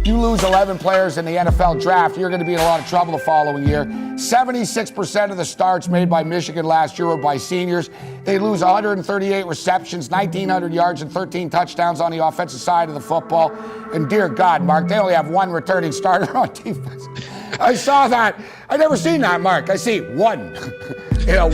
You lose 11 players in the NFL draft, you're going to be in a lot of trouble the following year. 76% of the starts made by Michigan last year were by seniors. They lose 138 receptions, 1,900 yards, and 13 touchdowns on the offensive side of the football. And dear God, Mark, they only have one returning starter on defense. I saw that. I've never seen that, Mark. I see one.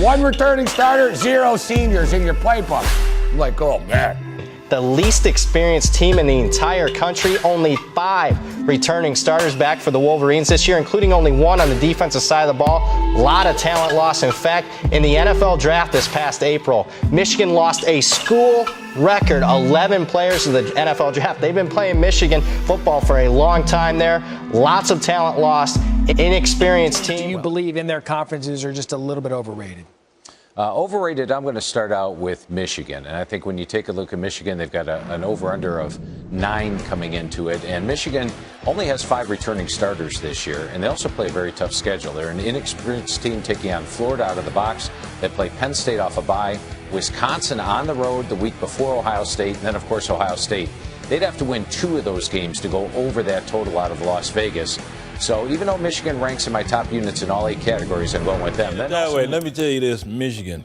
One returning starter, 0 seniors in your playbook. I'm like, oh, man. The least experienced team in the entire country, only 5 returning starters back for the Wolverines this year, including only 1 on the defensive side of the ball. A lot of talent lost. In fact, in the NFL draft this past April, Michigan lost a school record 11 players to the NFL draft. They've been playing Michigan football for a long time there. Lots of talent lost, inexperienced team. Do you believe in their conferences are just a little bit overrated? Overrated, I'm going to start out with Michigan. And I think when you take a look at Michigan, they've got an over-under of 9 coming into it. And Michigan only has 5 returning starters this year. And they also play a very tough schedule. They're an inexperienced team taking on Florida out of the box. They play Penn State off a bye, Wisconsin on the road the week before Ohio State, and then, of course, Ohio State. They'd have to win 2 of those games to go over that total out of Las Vegas. So even though Michigan ranks in my top units in all 8 categories, I'm going with them. Let me tell you this, Michigan.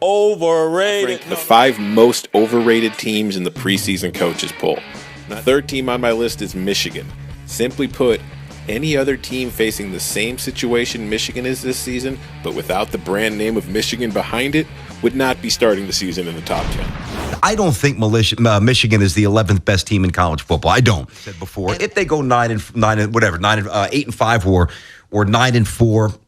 Overrated. The 5 most overrated teams in the preseason coaches poll. The 3rd team on my list is Michigan. Simply put, any other team facing the same situation Michigan is this season, but without the brand name of Michigan behind it, would not be starting the season in the top 10. I don't think Michigan is the 11th best team in college football. I don't. I said before, if they go 8 and 5 or 9-4.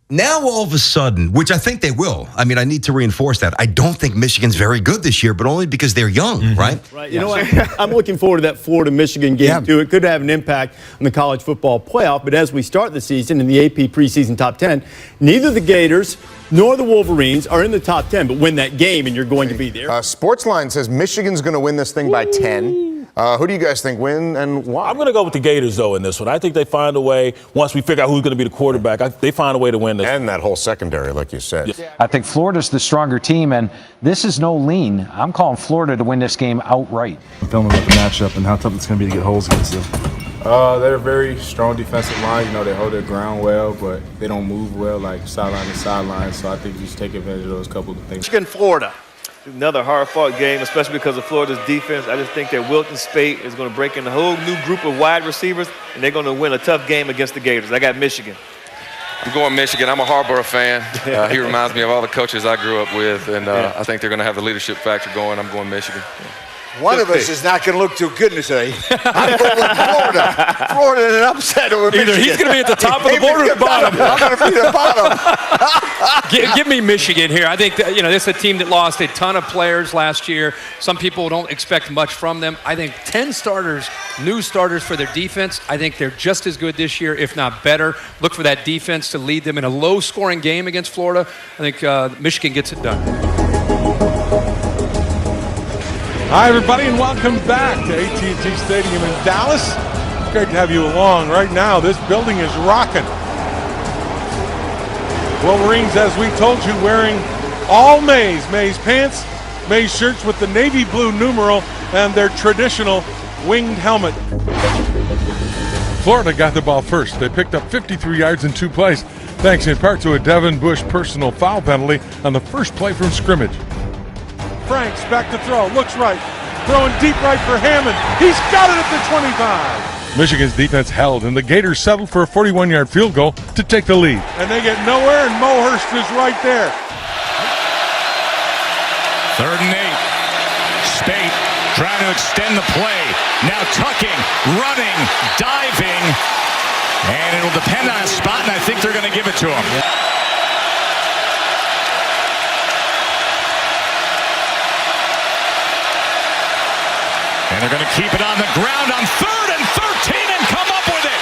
Now all of a sudden, which I think they will. I mean, I need to reinforce that. I don't think Michigan's very good this year, but only because they're young, right? Right. You know what? I'm looking forward to that Florida-Michigan game, too. It could have an impact on the college football playoff, but as we start the season in the AP preseason top 10, neither the Gators nor the Wolverines are in the top 10, but win that game and you're going to be there. Sportsline says Michigan's going to win this thing by 10. Who do you guys think win and why? I'm going to go with the Gators, though, in this one. I think they find a way, once we figure out who's going to be the quarterback, they find a way to win this. And that whole secondary, like you said. Yeah. I think Florida's the stronger team, and this is no lean. I'm calling Florida to win this game outright. I'm feeling about the matchup and how tough it's going to be to get holes against them. They're a very strong defensive line. You know, they hold their ground well, but they don't move well, like sideline to sideline. So I think you just take advantage of those couple of things. Michigan, Florida. Another hard-fought game, especially because of Florida's defense. I just think that Wilton Speight is going to break in a whole new group of wide receivers, and they're going to win a tough game against the Gators. I got Michigan. I'm going Michigan. I'm a Harbaugh fan. He reminds me of all the coaches I grew up with, and I think they're going to have the leadership factor going. I'm going Michigan. One of us is not going to look too good today. I'm going with Florida. Florida in an upset over Michigan. Either he's going to be at the top of the board or the bottom. I'm going to be the bottom. Give me Michigan here. I think that, this is a team that lost a ton of players last year. Some people don't expect much from them. I think 10 starters, new starters for their defense. I think they're just as good this year, if not better. Look for that defense to lead them in a low-scoring game against Florida. I think Michigan gets it done. Hi, everybody, and welcome back to AT&T Stadium in Dallas. Great to have you along. Right now, this building is rocking. Wolverines, as we told you, wearing all maize pants, maize shirts with the navy blue numeral and their traditional winged helmet. Florida got the ball first. They picked up 53 yards in 2 plays, thanks in part to a Devin Bush personal foul penalty on the first play from scrimmage. Franks back to throw, looks right, throwing deep right for Hammond. He's got it at the 25. Michigan's defense held, and the Gators settled for a 41-yard field goal to take the lead. And they get nowhere, and Mohurst is right there. 3rd and 8. Speight trying to extend the play. Now tucking, running, diving, and it'll depend on a spot, and I think they're going to give it to him. And they're going to keep it on the ground on 3rd and 13 and come up with it.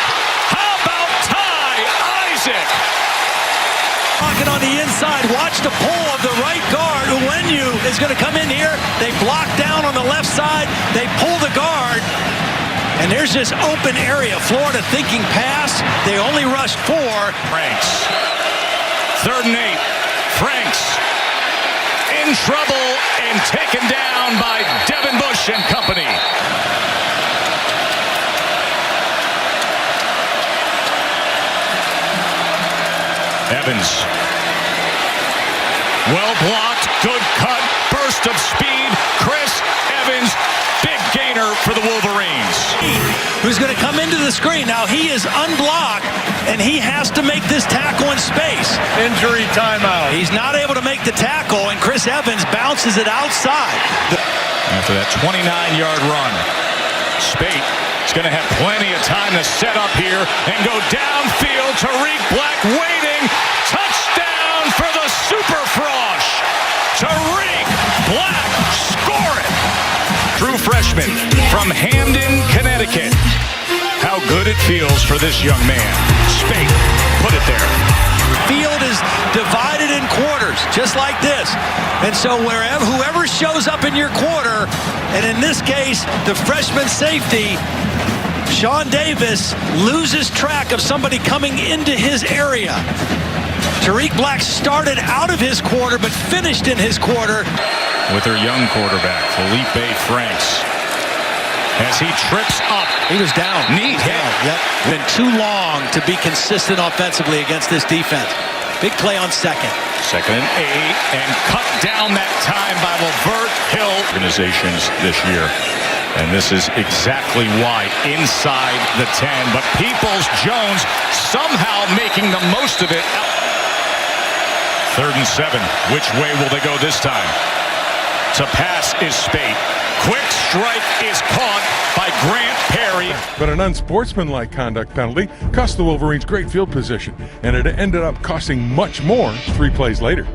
How about Ty Isaac? Pocket on the inside. Watch the pull of the right guard. Uwenyu is going to come in here. They block down on the left side. They pull the guard. And there's this open area. Florida thinking pass. They only rushed 4. Franks. 3rd and 8. Franks in trouble and taken down by Devin Bush and company. Evans. Well blocked, good cut, burst of speed. Chris Evans, big gainer for the Wolverines. Who's going to come into the screen. Now he is unblocked, and he has to make this tackle in space. Injury timeout. He's not able to make the tackle, and Chris Evans bounces it outside. After that 29-yard run, Spate is going to have plenty of time to set up here and go downfield. Tariq Black waiting. Touchdown for the Super Frosh. Tariq Black, score it. True freshman from Hamden, Connecticut. How good it feels for this young man. Spate, put it there. Field is divided in quarters, just like this. And so whoever shows up in your quarter, and in this case, the freshman safety, Sean Davis, loses track of somebody coming into his area. Tariq Black started out of his quarter, but finished in his quarter. With their young quarterback, Felipe Franks. As he trips up. He was down. Neat hit. Yep. Been too long to be consistent offensively against this defense. Big play on second. 2nd and 8, and cut down that time by Lavert Hill. Organizations this year. And this is exactly why inside the 10. But Peoples-Jones somehow making the most of it. 3rd and 7. Which way will they go this time? To pass is Spate. Quick strike is caught by Grant Perry. But an unsportsmanlike conduct penalty cost the Wolverines great field position, and it ended up costing much more 3 plays later.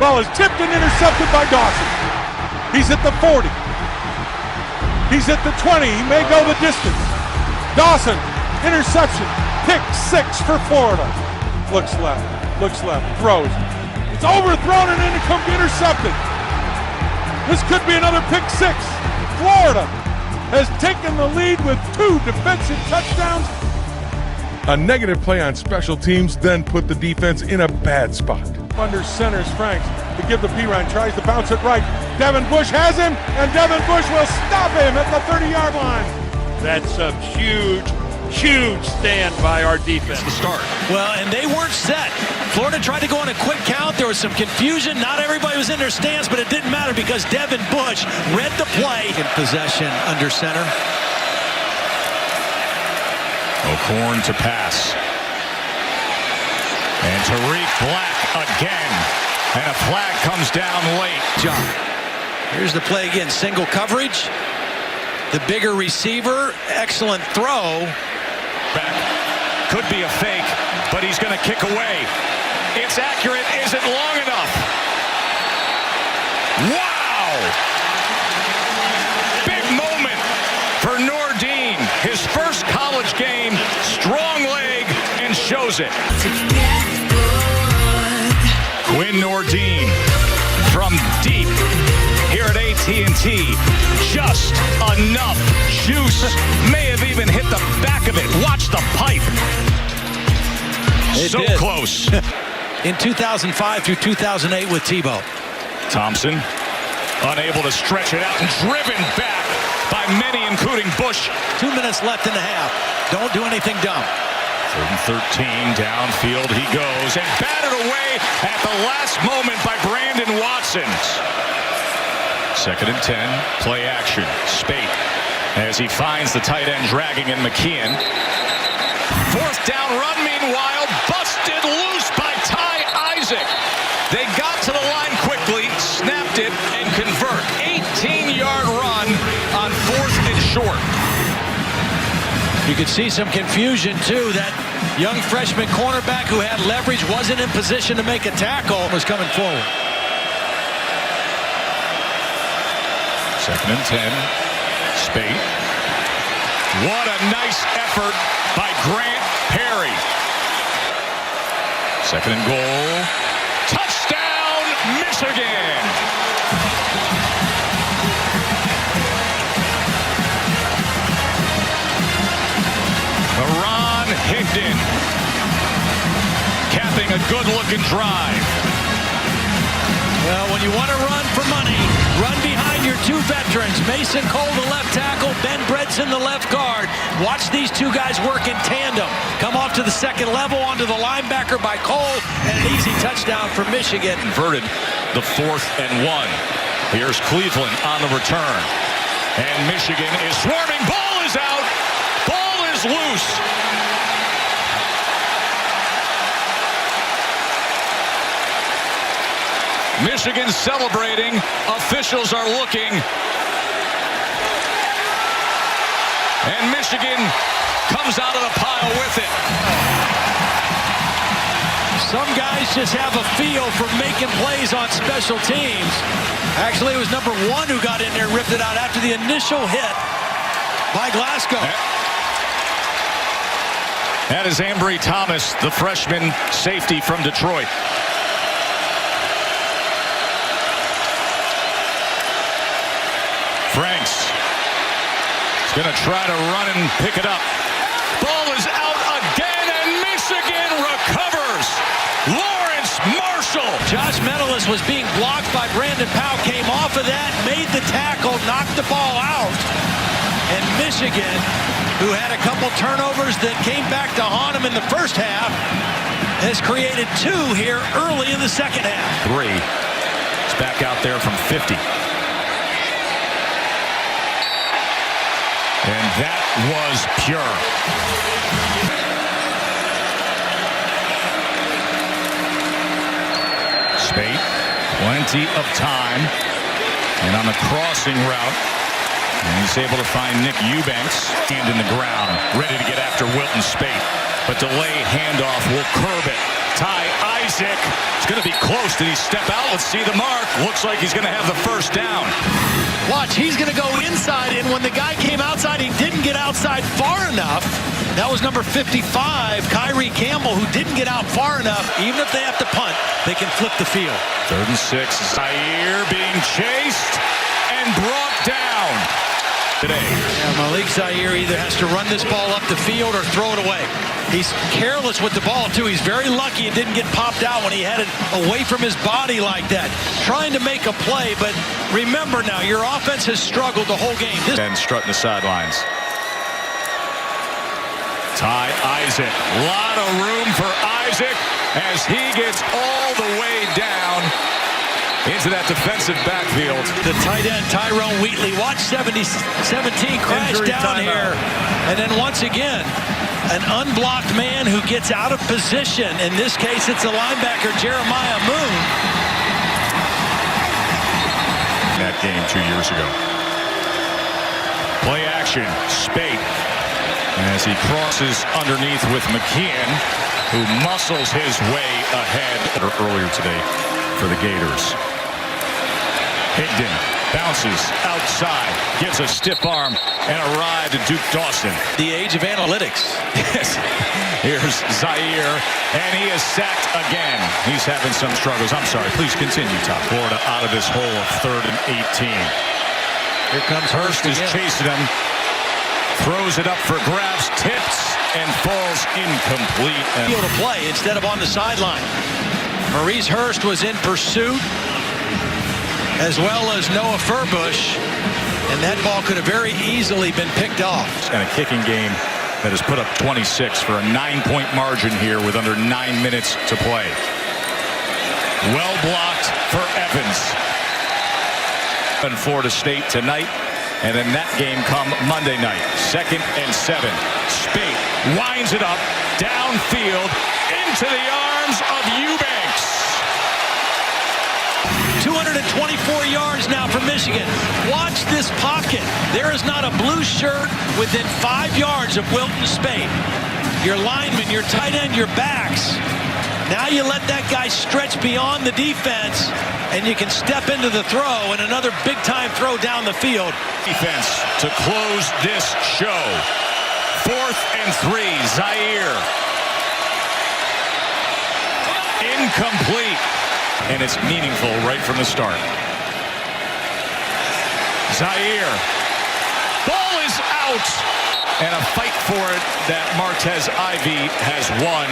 Ball is tipped and intercepted by Dawson. He's at the 40. He's at the 20. He may go the distance. Dawson, interception. Pick 6 for Florida. Looks left, throws. It's overthrown and intercepted. This could be another pick 6. Florida has taken the lead with 2 defensive touchdowns. A negative play on special teams then put the defense in a bad spot. Under centers Franks to give the P-Ryan, tries to bounce it right. Devin Bush has him, and Devin Bush will stop him at the 30-yard line. That's a huge stand by our defense to start. Well, and they weren't set. Florida tried to go on a quick count. There was some confusion. Not everybody was in their stance, but it didn't matter because Devin Bush read the play. In possession under center. O'Korn to pass. And Tariq Black again. And a flag comes down late. John. Here's the play again. Single coverage. The bigger receiver. Excellent throw. Back. Could be a fake, but he's going to kick away. It's accurate. Is it long enough? Wow! Big moment for Nordine. His first college game. Strong leg and shows it. Quinn Nordine from deep here at AT&T. Just enough juice. May have even hit the back of it. Watch the pipe. It so did. Close. In 2005 through 2008 with Tebow. Thompson unable to stretch it out and driven back by many, including Bush. 2 minutes left in the half. Don't do anything dumb. 3rd and 13, downfield he goes and batted away at the last moment by Brandon Watson. 2nd and 10, play action. Spate as he finds the tight end dragging in McKeon. 4th down run, meanwhile, busted loose by Ty Isaac. They got to the line quickly, snapped it, and convert. 18-yard run on 4th and short. You could see some confusion, too. That young freshman cornerback who had leverage wasn't in position to make a tackle, was coming forward. 2nd and 10. Spate. What a nice effort by Grant Perry. 2nd and goal. Touchdown, Michigan. Ron Higdon capping a good-looking drive. Well, when you want to run for money, run behind your two veterans, Mason Cole, the left tackle, Ben Bredson, the left guard. Watch these two guys work in tandem. Come off to the second level, onto the linebacker by Cole, and an easy touchdown for Michigan. Converted the 4th and 1. Here's Cleveland on the return. And Michigan is swarming. Ball is out. Ball is loose. Michigan celebrating. Officials are looking. And Michigan comes out of the pile with it. Some guys just have a feel for making plays on special teams. Actually, it was number 1 who got in there, ripped it out after the initial hit by Glasgow. That is Ambry Thomas, the freshman safety from Detroit. Franks is going to try to run and pick it up. Ball is out again, and Michigan recovers. Lawrence Marshall. Josh Metellus was being blocked by Brandon Powell, came off of that, made the tackle, knocked the ball out. And Michigan, who had a couple turnovers that came back to haunt him in the first half, has created 2 here early in the second half. 3. It's back out there from 50. And that was pure. Spate, plenty of time. And on the crossing route, and he's able to find Nick Eubanks, hand in the ground, ready to get after Wilton Spate. But delay handoff will curb it. Ty Isaac is going to be close. Did he step out? Let's see the mark. Looks like he's going to have the first down. Watch, he's going to go inside, and when the guy came outside, he didn't get outside far enough. That was number 55, Kyrie Campbell, who didn't get out far enough. Even if they have to punt, they can flip the field. 3rd and 6. Zaire being chased and brought down today. Yeah, Malik Zaire either has to run this ball up the field or throw it away. He's careless with the ball, too. He's very lucky it didn't get popped out when he had it away from his body like that. Trying to make a play, but remember now, your offense has struggled the whole game. And strutting the sidelines. Ty Isaac. A lot of room for Isaac as he gets all the way down into that defensive backfield. The tight end, Tyrone Wheatley. Watch 17 crash Injury down here. And then once again, an unblocked man who gets out of position. In this case, it's a linebacker, Jeremiah Moon. That game 2 years ago. Play action, Spate. As he crosses underneath with McKeon, who muscles his way ahead earlier today for the Gators. Higdon bounces outside, gets a stiff arm, and a ride to Duke Dawson. The age of analytics. Yes. Here's Zaire, and he is sacked again. He's having some struggles. I'm sorry. Please continue, Top. Florida out of this hole of 3rd and 18. Here comes Hurst is chasing him. Throws it up for grabs, tips, and falls incomplete. Field of play instead of on the sideline. Maurice Hurst was in pursuit, as well as Noah Furbush, and that ball could have very easily been picked off. And a kicking game that has put up 26 for a 9-point margin here with under 9 minutes to play. Well blocked for Evans. And Florida State tonight. And then that game come Monday night. 2nd and 7. Spate winds it up downfield into the arms of Eubanks. 224 yards now for Michigan. Watch this pocket. There is not a blue shirt within 5 yards of Wilton Spate. Your linemen, your tight end, your backs. Now you let that guy stretch beyond the defense, and you can step into the throw, and another big-time throw down the field. Defense to close this show. 4th and 3, Zaire. Incomplete. And it's meaningful right from the start. Zaire. Ball is out. And a fight for it that Martez Ivy has won.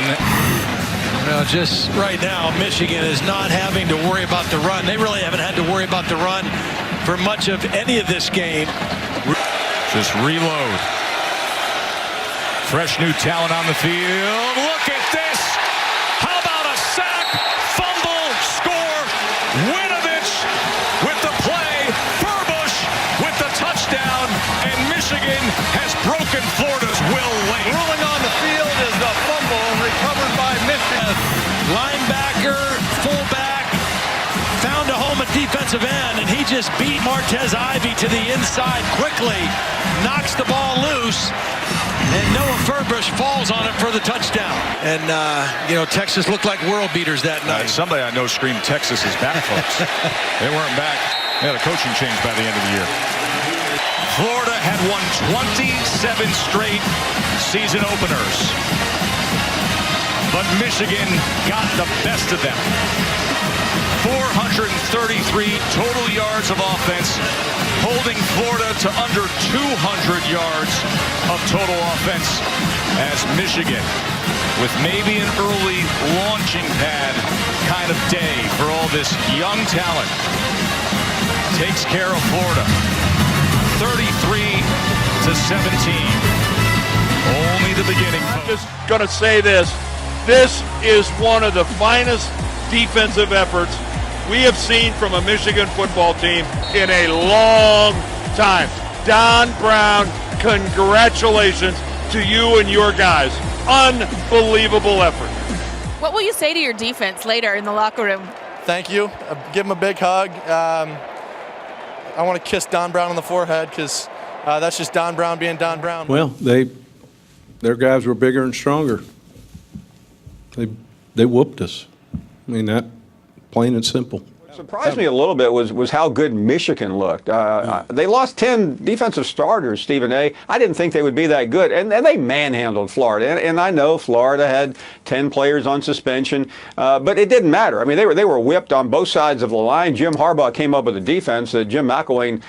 Well, just right now, Michigan is not having to worry about the run. They really haven't had to worry about the run for much of any of this game. Just reload. Fresh new talent on the field. Look at this. How about a sack, fumble, score. Winovich with the play. Furbush with the touchdown. And Michigan has broken Florida's will late. Rolling on the field is the fumble recovered by Michigan. Linebacker, fullback, found a home at defensive end, and he just beat Martez Ivy to the inside quickly. Knocks the ball loose. And Noah Furbush falls on it for the touchdown. And, Texas looked like world beaters that night. Somebody I know screamed Texas is back, folks. They weren't back. They had a coaching change by the end of the year. Florida had won 27 straight season openers. But Michigan got the best of them. 433 total yards of offense, holding Florida to under 200 yards of total offense as Michigan, with maybe an early launching pad kind of day for all this young talent, takes care of Florida 33-17. Only the beginning. I'm just going to say this. This is one of the finest defensive efforts we have seen from a Michigan football team in a long time. Don Brown, congratulations to you and your guys. Unbelievable effort. What will you say to your defense later in the locker room? Thank you. Give him a big hug. I want to kiss Don Brown on the forehead because that's just Don Brown being Don Brown. Well, their guys were bigger and stronger. They whooped us. I mean, that plain and simple. Surprised me a little bit was how good Michigan looked. They lost 10 defensive starters, Stephen A. I didn't think they would be that good, and they manhandled Florida. And I know Florida had 10 players on suspension, but it didn't matter. I mean, they were whipped on both sides of the line. Jim Harbaugh came up with a defense that Jim McElwain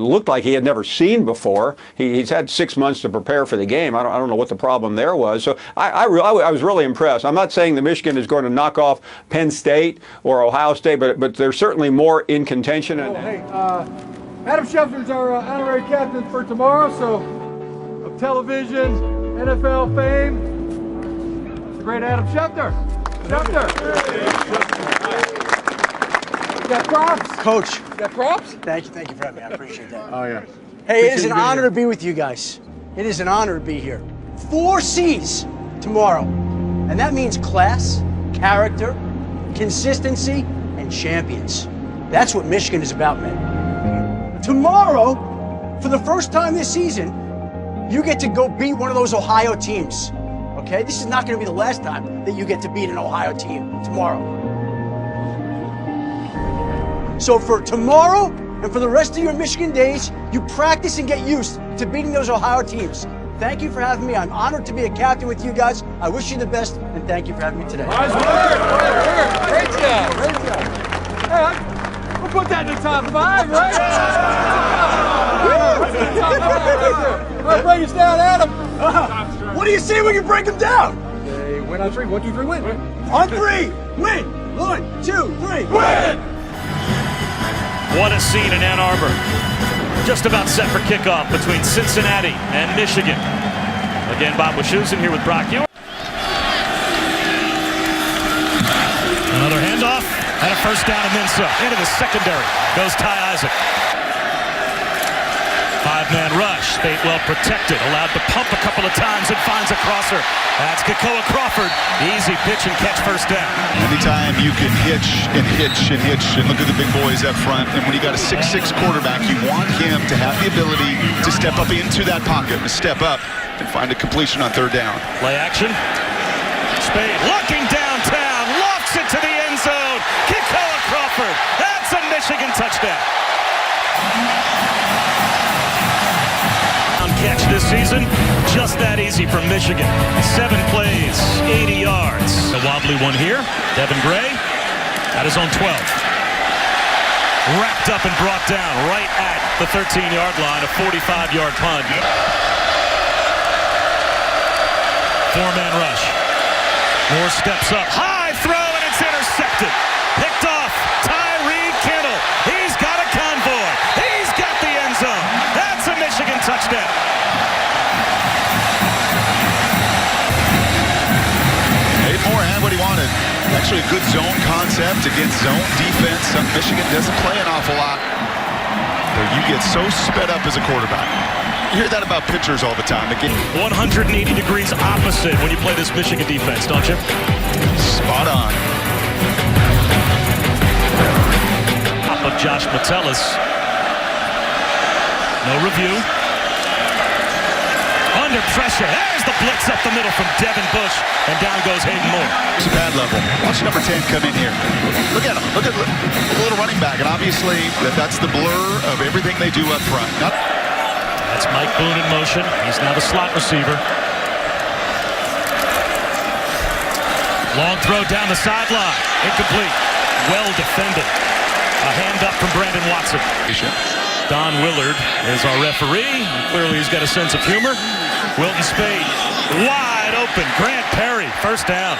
looked like he had never seen before. He's had 6 months to prepare for the game. I don't know what the problem there was. So I was really impressed. I'm not saying that Michigan is going to knock off Penn State or Ohio State, but they're certainly more in contention. Adam Schefter's our honorary captain for tomorrow, so of television, NFL fame, the great Adam Schefter. You got props? Coach. You got props? Thank you for having me. I appreciate that. Oh, yeah. Hey, it is an honor to be with you guys. It is an honor to be here. 4 C's tomorrow. And that means class, character, consistency, and champions. That's what Michigan is about, man. Tomorrow, for the first time this season, you get to go beat one of those Ohio teams. Okay? This is not going to be the last time that you get to beat an Ohio team tomorrow. So for tomorrow and for the rest of your Michigan days, you practice and get used to beating those Ohio teams. Thank you for having me. I'm honored to be a captain with you guys. I wish you the best, and thank you for having me today. Nice work. Great job. Hey, we'll put that in the top 5, right? All right, break us down, Adam. What do you say we can break them down? Okay, win on 3. 1, 2, 3, win. On 3, win. 1, 2, 3, win. What a scene in Ann Arbor. Just about set for kickoff between Cincinnati and Michigan. Again, Bob Wischusen here with Brock Ewing. Another handoff and a first down to Minso. Into the secondary goes Ty Isaac. 5-man rush. Spate well protected. Allowed to pump a couple of times and finds a crosser. That's Kekoa Crawford. Easy pitch and catch first down. Anytime you can hitch and look at the big boys up front, and when you got a 6'6" quarterback, you want him to have the ability to step up into that pocket, to step up and find a completion on 3rd down. Play action. Spade looking downtown, lofts it to the end zone. Kekoa Crawford. That's a Michigan touchdown. Catch this season, just that easy from Michigan. 7 plays, 80 yards. A wobbly one here. Devin Gray at his own 12. Wrapped up and brought down right at the 13-yard line, a 45-yard punt. 4-man rush. Moore steps up, high throw, and it's intercepted. Picked off Tyreek Kittle. He's got a convoy. touchdown. Dave Moore had what he wanted. Actually a good zone concept against zone defense. Michigan doesn't play an awful lot. But you get so sped up as a quarterback. You hear that about pitchers all the time. 180 degrees opposite when you play this Michigan defense, don't you? Spot on. Top of Josh Metellus. No review. Under pressure. There's the blitz up the middle from Devin Bush. And down goes Hayden Moore. It's a bad level. Watch number 10 come in here. Look at him. Look at the little running back. And obviously, that's the blur of everything they do up front. That's Mike Boone in motion. He's now the slot receiver. Long throw down the sideline. Incomplete. Well defended. A hand up from Brandon Watson. Don Willard is our referee. Clearly he's got a sense of humor. Wilton Spade wide open. Grant Perry, first down.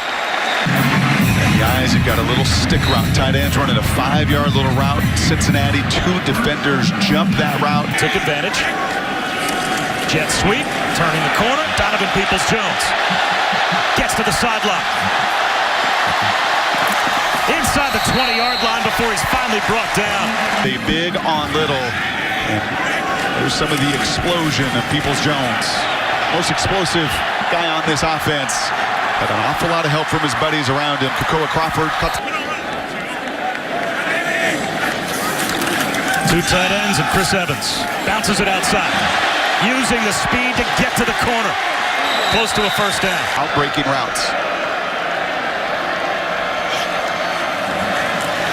The Isaac got a little stick route. Tight ends running a 5-yard little route. Cincinnati, 2 defenders jump that route. Took advantage. Jet sweep, turning the corner. Donovan Peoples-Jones gets to the sideline. Inside the 20-yard line before he's finally brought down. They big on little. And there's some of the explosion of Peoples-Jones. Most explosive guy on this offense. Had an awful lot of help from his buddies around him. Kakoa Crawford cuts. 2 tight ends and Chris Evans bounces it outside. Using the speed to get to the corner. Close to a first down. Outbreaking routes.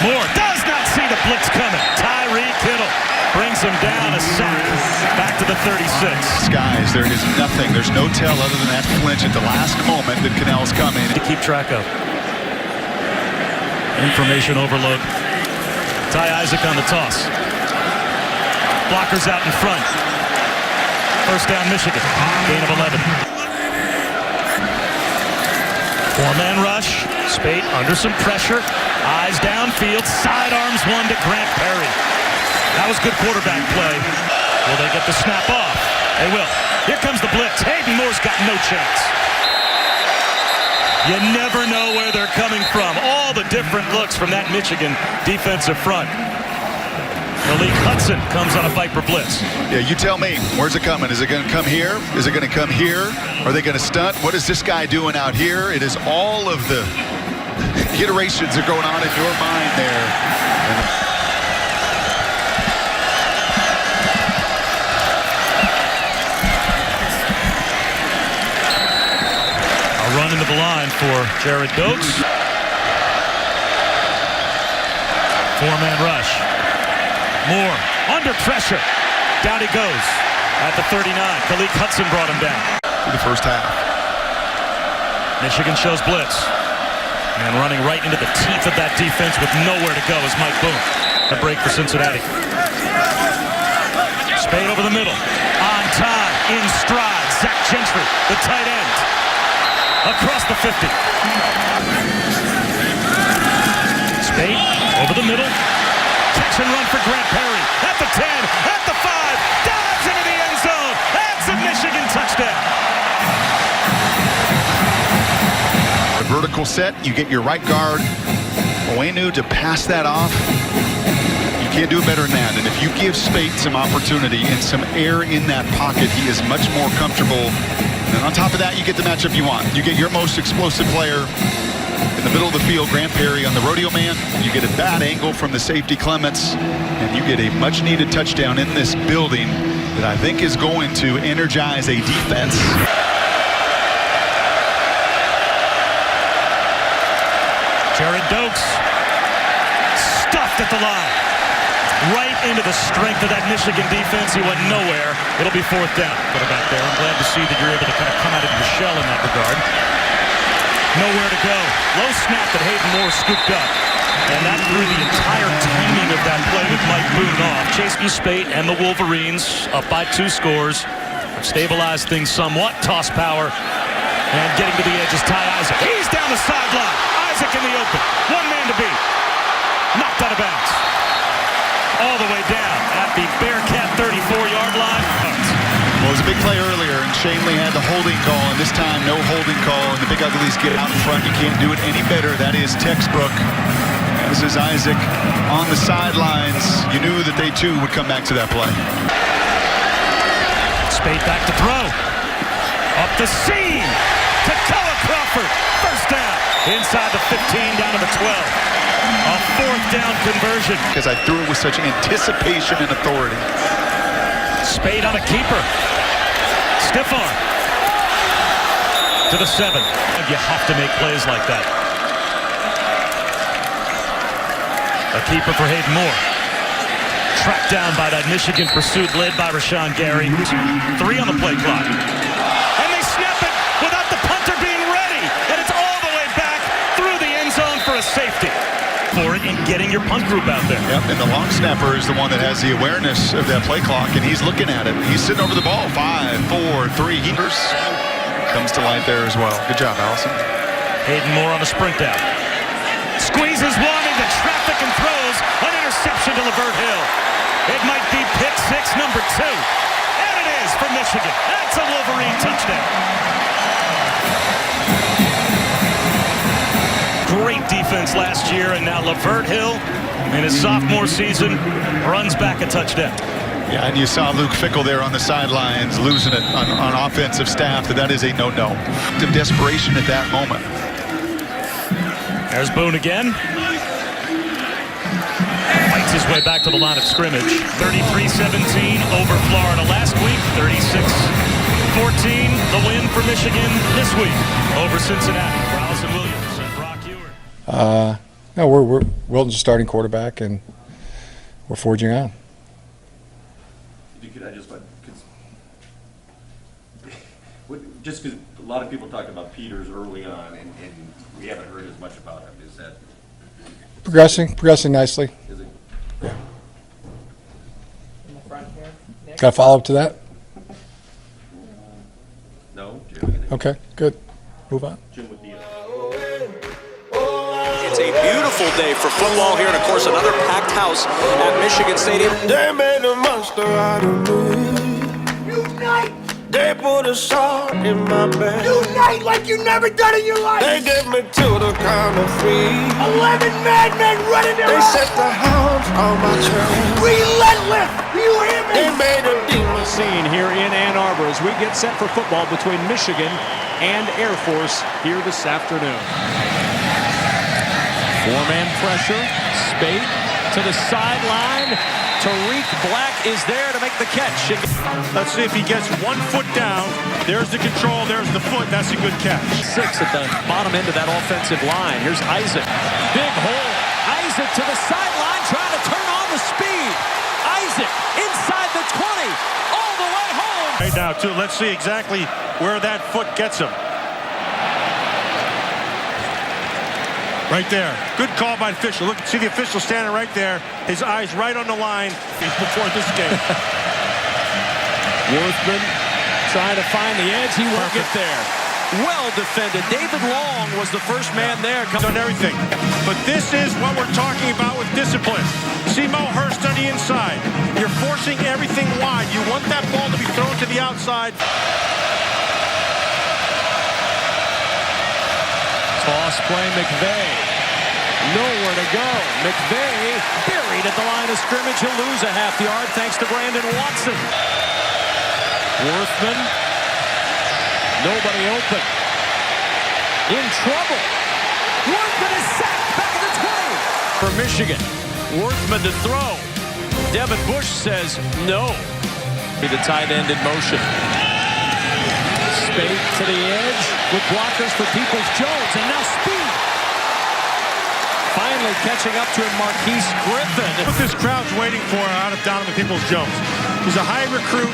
Moore does not see the blitz coming. Tyree Kittle brings him down, a sack. Back to the 36. Guys, there is nothing. There's no tell other than that flinch at the last moment that Cannell's coming. To keep track of. Information overload. Ty Isaac on the toss. Blockers out in front. First down, Michigan. Gain of 11. 4-man rush. Spate under some pressure. Eyes downfield. Sidearms one to Grant Perry. That was good quarterback play. Will they get the snap off? They will. Here comes the blitz. Hayden Moore's got no chance. You never know where they're coming from. All the different looks from that Michigan defensive front. Malik Hudson comes on a Viper blitz. Yeah, you tell me. Where's it coming? Is it going to come here? Is it going to come here? Are they going to stunt? What is this guy doing out here? It is all of the iterations are going on in your mind there. A run into the line for Jared Dokes. 4-man rush. Moore under pressure. Down he goes at the 39. Malik Hudson brought him down. For the first half. Michigan shows blitz. And running right into the teeth of that defense with nowhere to go is Mike Boone. A break for Cincinnati. Spade over the middle. On time, in stride. Zach Gentry, the tight end. Across the 50. Spade over the middle. Catch and run for Grant Perry. At the 10, at the 5. Dives into the end zone. That's a Michigan touchdown. Vertical set, you get your right guard Owenu to pass that off. You can't do it better than that. And if you give Spate some opportunity and some air in that pocket, he is much more comfortable. And on top of that, you get the matchup you want. You get your most explosive player in the middle of the field, Grant Perry on the rodeo man. You get a bad angle from the safety Clements, and you get a much needed touchdown in this building that I think is going to energize a defense. Jared Dokes stuffed at the line. Right into the strength of that Michigan defense. He went nowhere. It'll be 4th down. Put it back there. I'm glad to see that you're able to kind of come out of your shell in that regard. Nowhere to go. Low snap that Hayden Moore scooped up. And that threw the entire timing of that play with Mike Boone off. Jason Spate and the Wolverines up by 2 scores. Have stabilized things somewhat. Toss power. And getting to the edge is Ty Isaac. He's down the sideline. Isaac in the open. 1 man to beat. Knocked out of bounds. All the way down at the Bearcat 34-yard line. big play earlier, and Shanley had the holding call, and this time no holding call, and the Big Uglies get out in front. You can't do it any better. That is textbook. This is Isaac on the sidelines. You knew that they too would come back to that play. Spade back to throw. Up the seam. To Crawford. First down. Inside the 15, down to the 12. A fourth down conversion. Because I threw it with such anticipation and authority. Spade on a keeper. Stiff arm. To the 7. You have to make plays like that. A keeper for Hayden Moore. Tracked down by that Michigan pursuit led by Rashawn Gary. 3 on the play clock. And they snap it without the punter being ready. And it's all the way back through the end zone for a safety. For it in getting your punt group out there. Yep, and the long snapper is the one that has the awareness of that play clock, and he's looking at it. He's sitting over the ball. 5, 4, 3. He comes to light there as well. Good job, Allison. Hayden Moore on the sprint out. Squeezes one into traffic and throws an interception to Levert Hill. It might be pick 6 number 2. And it is for Michigan. That's a Wolverine touchdown. Great defense last year, and now Levert Hill in his sophomore season runs back a touchdown. Yeah, and you saw Luke Fickle there on the sidelines losing it on offensive staff. That is a no-no. The desperation at that moment. There's Boone again. Fights his way back to the line of scrimmage. 33-17 over Florida last week. 36-14 the win for Michigan this week over Cincinnati. Allison Williams and Brock Ewert. No, Wilton's a starting quarterback, and we're forging on. Just because a lot of people talked about Peters early on, and we haven't heard as much about him. Is that Progressing nicely. Is it? Yeah. Got a follow-up to that? No. Okay, good. Move on. It's a beautiful day for football here, and of course another packed house at Michigan Stadium. They made a monster out of me. Unite! They put a shot in my back. Unite like you never done in your life. They get me to the count of 3. 11 madmen running their They set the hounds on my trail. Relentless! You hear me? They made a demon scene here in Ann Arbor as we get set for football between Michigan and Air Force here this afternoon. 4-man pressure. Spate to the sideline. Tariq Black is there to make the catch. Let's see if he gets 1 foot down. There's the control. There's the foot. That's a good catch. 6 at the bottom end of that offensive line. Here's Isaac. Big hole. Isaac to the sideline trying to turn on the speed. Isaac inside the 20. All the way home. Right now, too. Let's see exactly where that foot gets him. Right there. Good call by the official. Look, see the official standing right there. His eyes right on the line before this game. Worthman trying to find the edge. He won't get there. Well defended. David Long was the first man there. Done everything. But this is what we're talking about with discipline. See Mo Hurst on the inside. You're forcing everything wide. You want that ball to be thrown to the outside. Toss play, McVay. Nowhere to go. McVay buried at the line of scrimmage. He'll lose a half yard thanks to Brandon Watson. Worthman. Nobody open. In trouble. Worthman is sacked back at the 20. For Michigan. Worthman to throw. Devin Bush says no. The tight end in motion. Spade to the edge with blockers for Peoples-Jones, and now speed. Finally catching up to him, Marquise Griffin. What this crowd's waiting for out of Donovan Peoples-Jones. He's a high recruit.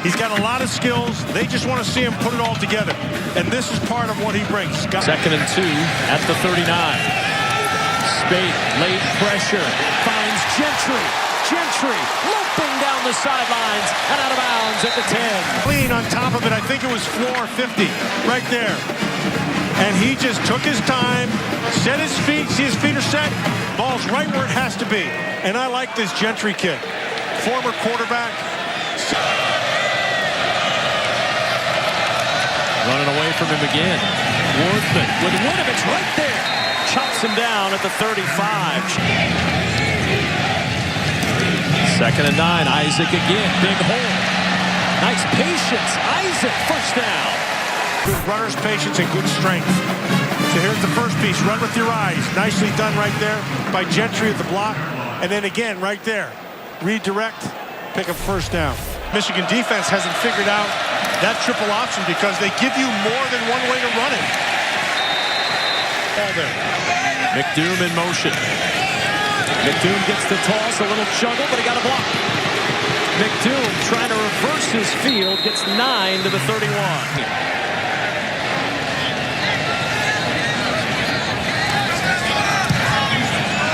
He's got a lot of skills. They just want to see him put it all together. And this is part of what he brings. 2nd and 2 at the 39. Spade, late pressure, finds Gentry. Gentry loping down the sidelines and out of bounds at the 10. Clean on top of it. I think it was floor 50 right there. And he just took his time, set his feet. See, his feet are set. Ball's right where it has to be. And I like this Gentry kid. Former quarterback. Running away from him again. Worthman with Winovich right there. Chops him down at the 35. 2nd and 9. Isaac again. Big hole. Nice patience. Isaac, first down. Good runner's patience and good strength. So here's the first piece. Run with your eyes. Nicely done right there by Gentry at the block. And then again, right there. Redirect. Pick up first down. Michigan defense hasn't figured out that triple option because they give you more than one way to run it. All there. McDoom in motion. McDoom gets the toss, a little juggle, but he got a block. McDoom trying to reverse his field, gets 9 to the 31.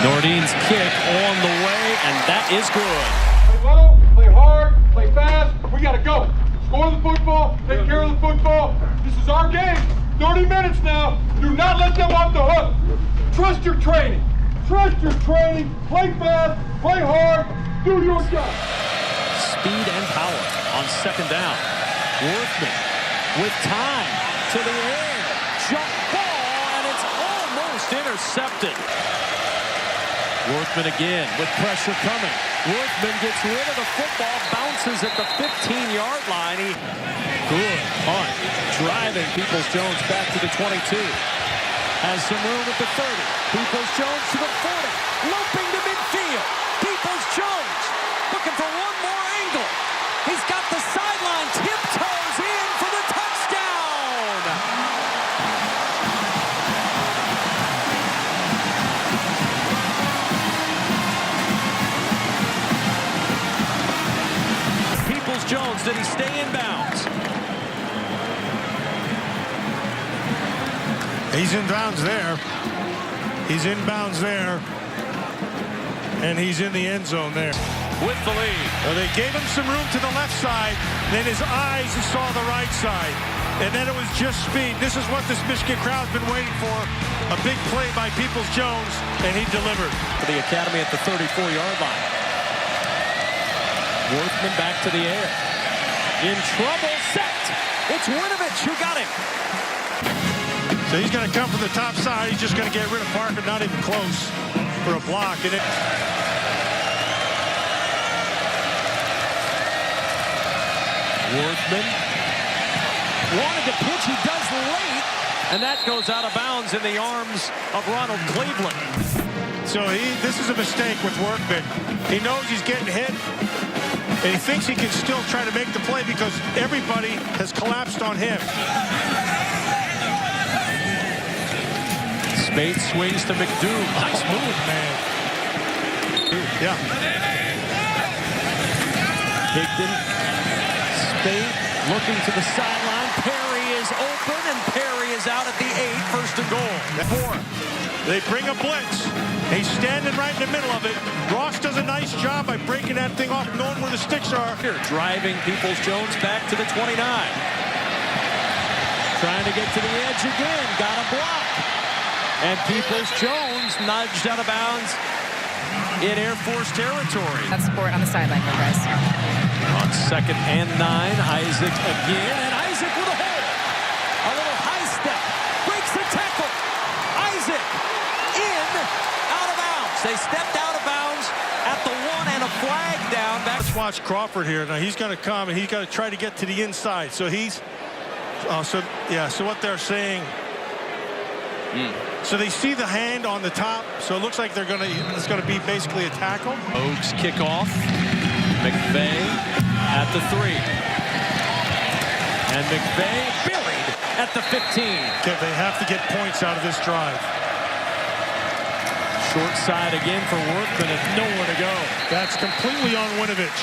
Nordin's kick on the way, and that is good. Play low, play hard, play fast. We got to go. Score the football, take care of the football. This is our game. 30 minutes now. Do not let them off the hook. Trust your training. Trust your training. Play fast, play hard, do your job. Speed and power on 2nd down. Worthman with time to the air. Jump ball, and it's almost intercepted. Worthman again with pressure coming. Worthman gets rid of the football, bounces at the 15-yard line. Good punt. Driving Peoples-Jones back to the 22. Has some room at the 30. Peoples-Jones to the 40. Looping to midfield. Peoples-Jones looking for one more angle. He's got the sideline. Tiptoes in for the touchdown. Peoples-Jones, did he stay in bounds? He's in bounds there. He's in bounds there. And he's in the end zone there. With the lead. Well, they gave him some room to the left side. Then his eyes saw the right side. And then it was just speed. This is what this Michigan crowd's been waiting for. A big play by Peoples-Jones, and he delivered. For the Academy at the 34-yard line. Worthman back to the air. In trouble, set. It's Winovich who got him. So he's going to come from the top side. He's just going to get rid of Parker, not even close, for a block. And Worthman wanted to pitch. He does late. And that goes out of bounds in the arms of Ronald Cleveland. So this is a mistake with Worthman. He knows he's getting hit. And he thinks he can still try to make the play because everybody has collapsed on him. Spade swings to McDoom. Nice move, man. Yeah. Higdon. Spade looking to the sideline. Perry is open, and Perry is out at the 8. 1st and goal. 4. They bring a blitz. He's standing right in the middle of it. Ross does a nice job by breaking that thing off, knowing where the sticks are. Here, driving Peoples-Jones back to the 29. Trying to get to the edge again. Got a block. And Peoples-Jones nudged out of bounds in Air Force territory. That's sport on the sideline here, guys. On 2nd and 9, Isaac again, and Isaac with a hole. A little high step, breaks the tackle. Isaac in, out of bounds. They stepped out of bounds at the 1 and a flag down. Back. Let's watch Crawford here. Now he's going to come and he's got to try to get to the inside. So he's, so what they're saying. So they see the hand on the top, so it looks like it's going to be basically a tackle. Oaks kickoff. McVay at the 3. And McVay buried at the 15. Okay, they have to get points out of this drive. Short side again for Worthman and nowhere to go. That's completely on Winovich.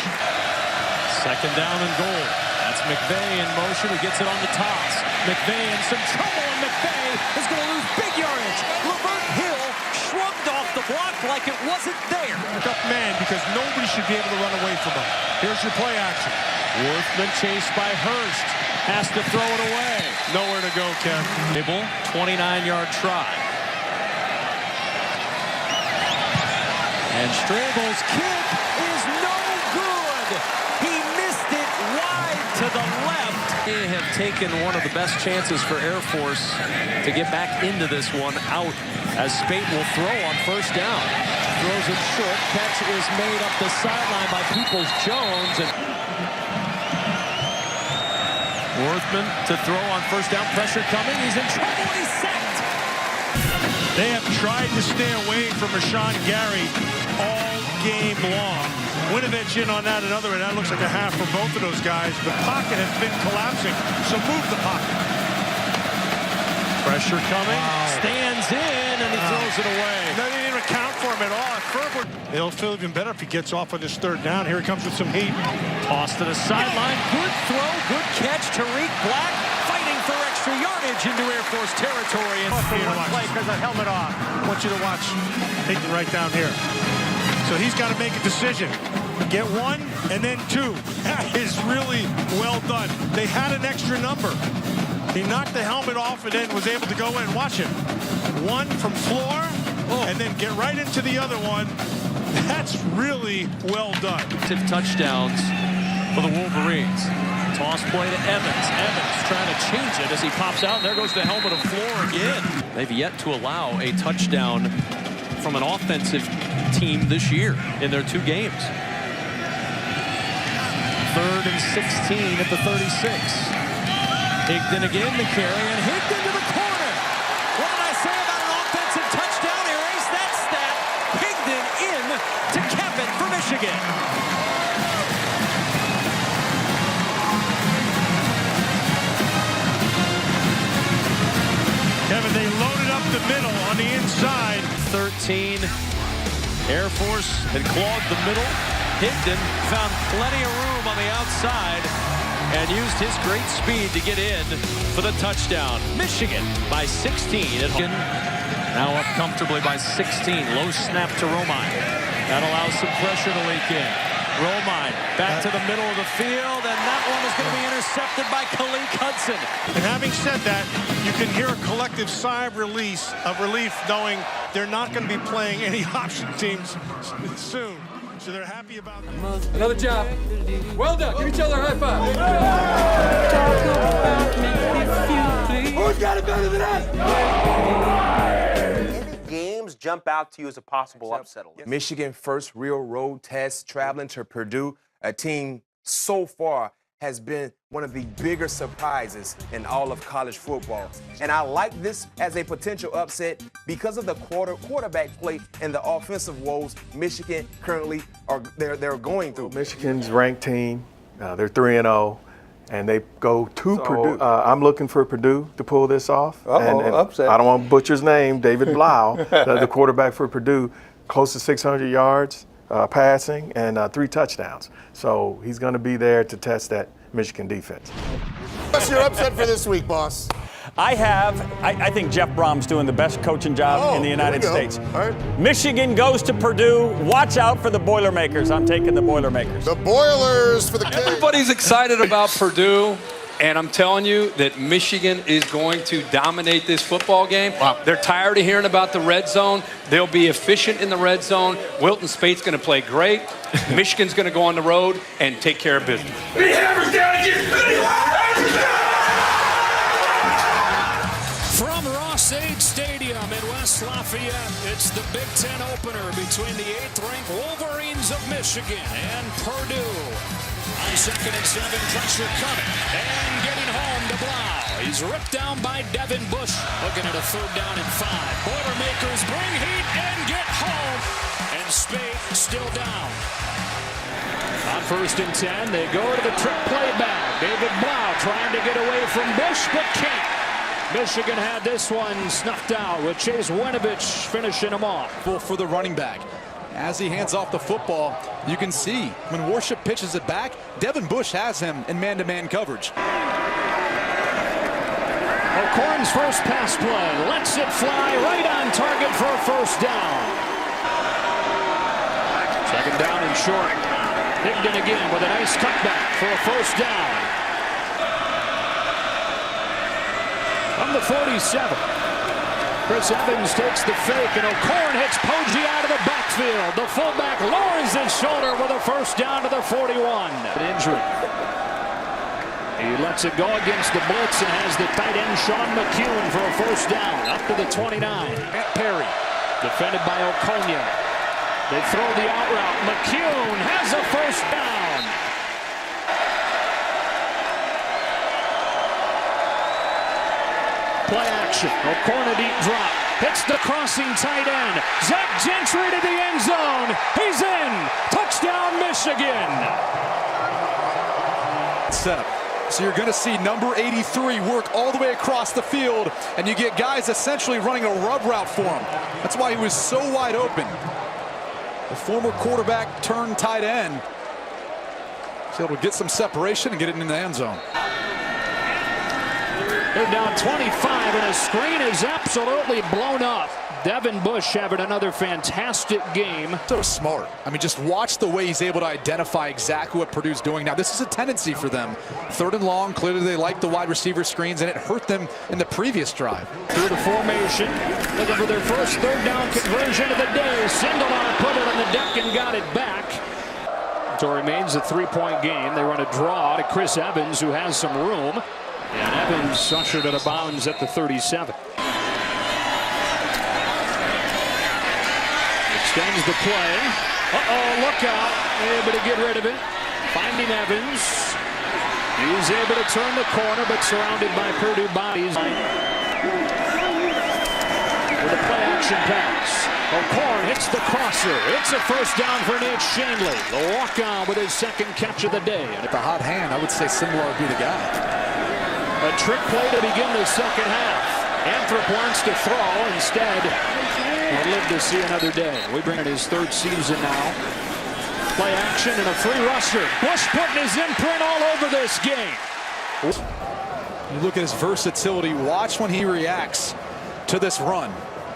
2nd down and goal. That's McVay in motion who gets it on the toss. McVay in some trouble, and McVay is going to lose big yardage. Levert Hill shrugged off the block like it wasn't there. Pick up man because nobody should be able to run away from him. Here's your play action. Worthman chased by Hurst. Has to throw it away. Nowhere to go, Ken. 29-yard try. And Strabel's kick is no good. He missed it wide to the left. They have taken one of the best chances for Air Force to get back into this one out as Spate will throw on first down. Throws it short. Catch is made up the sideline by Peoples-Jones. And Worthman to throw on first down. Pressure coming. He's in trouble and he's sacked. They have tried to stay away from Rashawn Gary all game long. Winovich in on that another, and that looks like a half for both of those guys. The pocket has been collapsing, so move the pocket. Pressure coming, stands in, and he throws it away. They didn't even account for him at all. It'll feel even better if he gets off on this third down. Here he comes with some heat. Toss to the sideline, good throw, good catch. Tariq Black fighting for extra yardage into Air Force territory. And play because of helmet off. I want you to watch. Take it right down here. So he's got to make a decision. Get one and then two. That is really well done. They had an extra number. He knocked the helmet off and then was able to go in and watch it. One from floor and then get right into the other one. That's really well done. Touchdowns for the Wolverines. Toss play to Evans. Evans trying to change it as he pops out. And there goes the helmet of floor again. They've yet to allow a touchdown from an offensive team this year in their 2 games. 3rd and 16 at the 36. Higdon again the carry, and Higdon to the corner. What did I say about an offensive touchdown? Erase that stat. Higdon in to cap it for Michigan. Kevin, they loaded up the middle on the inside. 13. Air Force had clogged the middle. Higdon found plenty of room on the outside and used his great speed to get in for the touchdown. Michigan by 16. Now up comfortably by 16. Low snap to Romine. That allows some pressure to leak in. Romine back to the middle of the field, and that one is going to be intercepted by Khaleke Hudson. And having said that, you can hear a collective sigh of relief knowing they're not going to be playing any option teams soon. So they're happy about that. Another job. Well done. Give each other a high five. Who's got it better than us? Any games jump out to you as a possible upset? Michigan first real road test traveling to Purdue, a team so far has been one of the bigger surprises in all of college football. And I like this as a potential upset because of the quarterback play and the offensive woes Michigan currently they're going through. Michigan's ranked team. They're 3-0, and they go to Purdue. I'm looking for Purdue to pull this off. And upset. I don't want to butcher his name, David Blau, the quarterback for Purdue, close to 600 yards passing and 3 touchdowns. So he's going to be there to test that Michigan defense. What's your upset for this week, boss? I think Jeff Brom's doing the best coaching job in the United States. All right. Michigan goes to Purdue. Watch out for the Boilermakers. I'm taking the Boilermakers. The Boilers for the K. Everybody's excited about Purdue. And I'm telling you that Michigan is going to dominate this football game. Wow. They're tired of hearing about the red zone. They'll be efficient in the red zone. Wilton Spate's going to play great. Michigan's going to go on the road and take care of business. From Ross-Ade Stadium in West Lafayette, it's the Big Ten opener between the 8th-ranked Wolverines of Michigan and Purdue. On 2nd and 7, pressure coming, and getting home to Blau. He's ripped down by Devin Bush. Looking at a 3rd down and 5. Boilermakers bring heat and get home. And Spate still down. On 1st and 10, they go to the trick play back. David Blau trying to get away from Bush, but can't. Michigan had this one snuffed out with Chase Winovich finishing him off. For the running back. As he hands off the football, you can see when Worship pitches it back, Devin Bush has him in man-to-man coverage. O'Korn's first pass play lets it fly right on target for a 1st down. 2nd down and short. Higdon again with a nice cutback for a 1st down. From the 47. Chris Evans takes the fake, and O'Korn hits Poggi out of the backfield. The fullback lowers his shoulder with a 1st down to the 41. An injury. He lets it go against the blitz and has the tight end Sean McCune for a first down up to the 29. Grant Perry defended by Okonya. They throw the out route. McCune has a first down. Play action. Okonya deep drop. Hits the crossing tight end. Zach Gentry to the end zone. He's in. Touchdown, Michigan. Setup. So you're going to see number 83 work all the way across the field, and you get guys essentially running a rub route for him. That's why he was so wide open. The former quarterback turned tight end. He's able to get some separation and get it in the end zone. They're down 25, and a screen is absolutely blown up. Devin Bush having another fantastic game. So smart. I mean, just watch the way he's able to identify exactly what Purdue's doing. Now, this is a tendency for them. 3rd and long, clearly they like the wide receiver screens, and it hurt them in the previous drive. Through the formation, looking for their first 3rd down conversion of the day. Sindelar put it on the deck and got it back. So it remains a 3-point game. They run a draw to Chris Evans, who has some room. And Evans ushered out of bounds at the 37. Extends the play. Uh-oh, look out. Able to get rid of it. Finding Evans. He's able to turn the corner, but surrounded by Purdue bodies. With a play-action pass. O'Korn hits the crosser. It's a first down for Nate Shanley. The walk-on with his 2nd catch of the day. With the hot hand, I would say Sindelar would be the guy. A trick play to begin the 2nd half. Anthrop wants to throw. Instead, he'll live to see another day. We bring in his 3rd season now. Play action and a free rusher. Bush putting his imprint all over this game. You look at his versatility. Watch when he reacts to this run.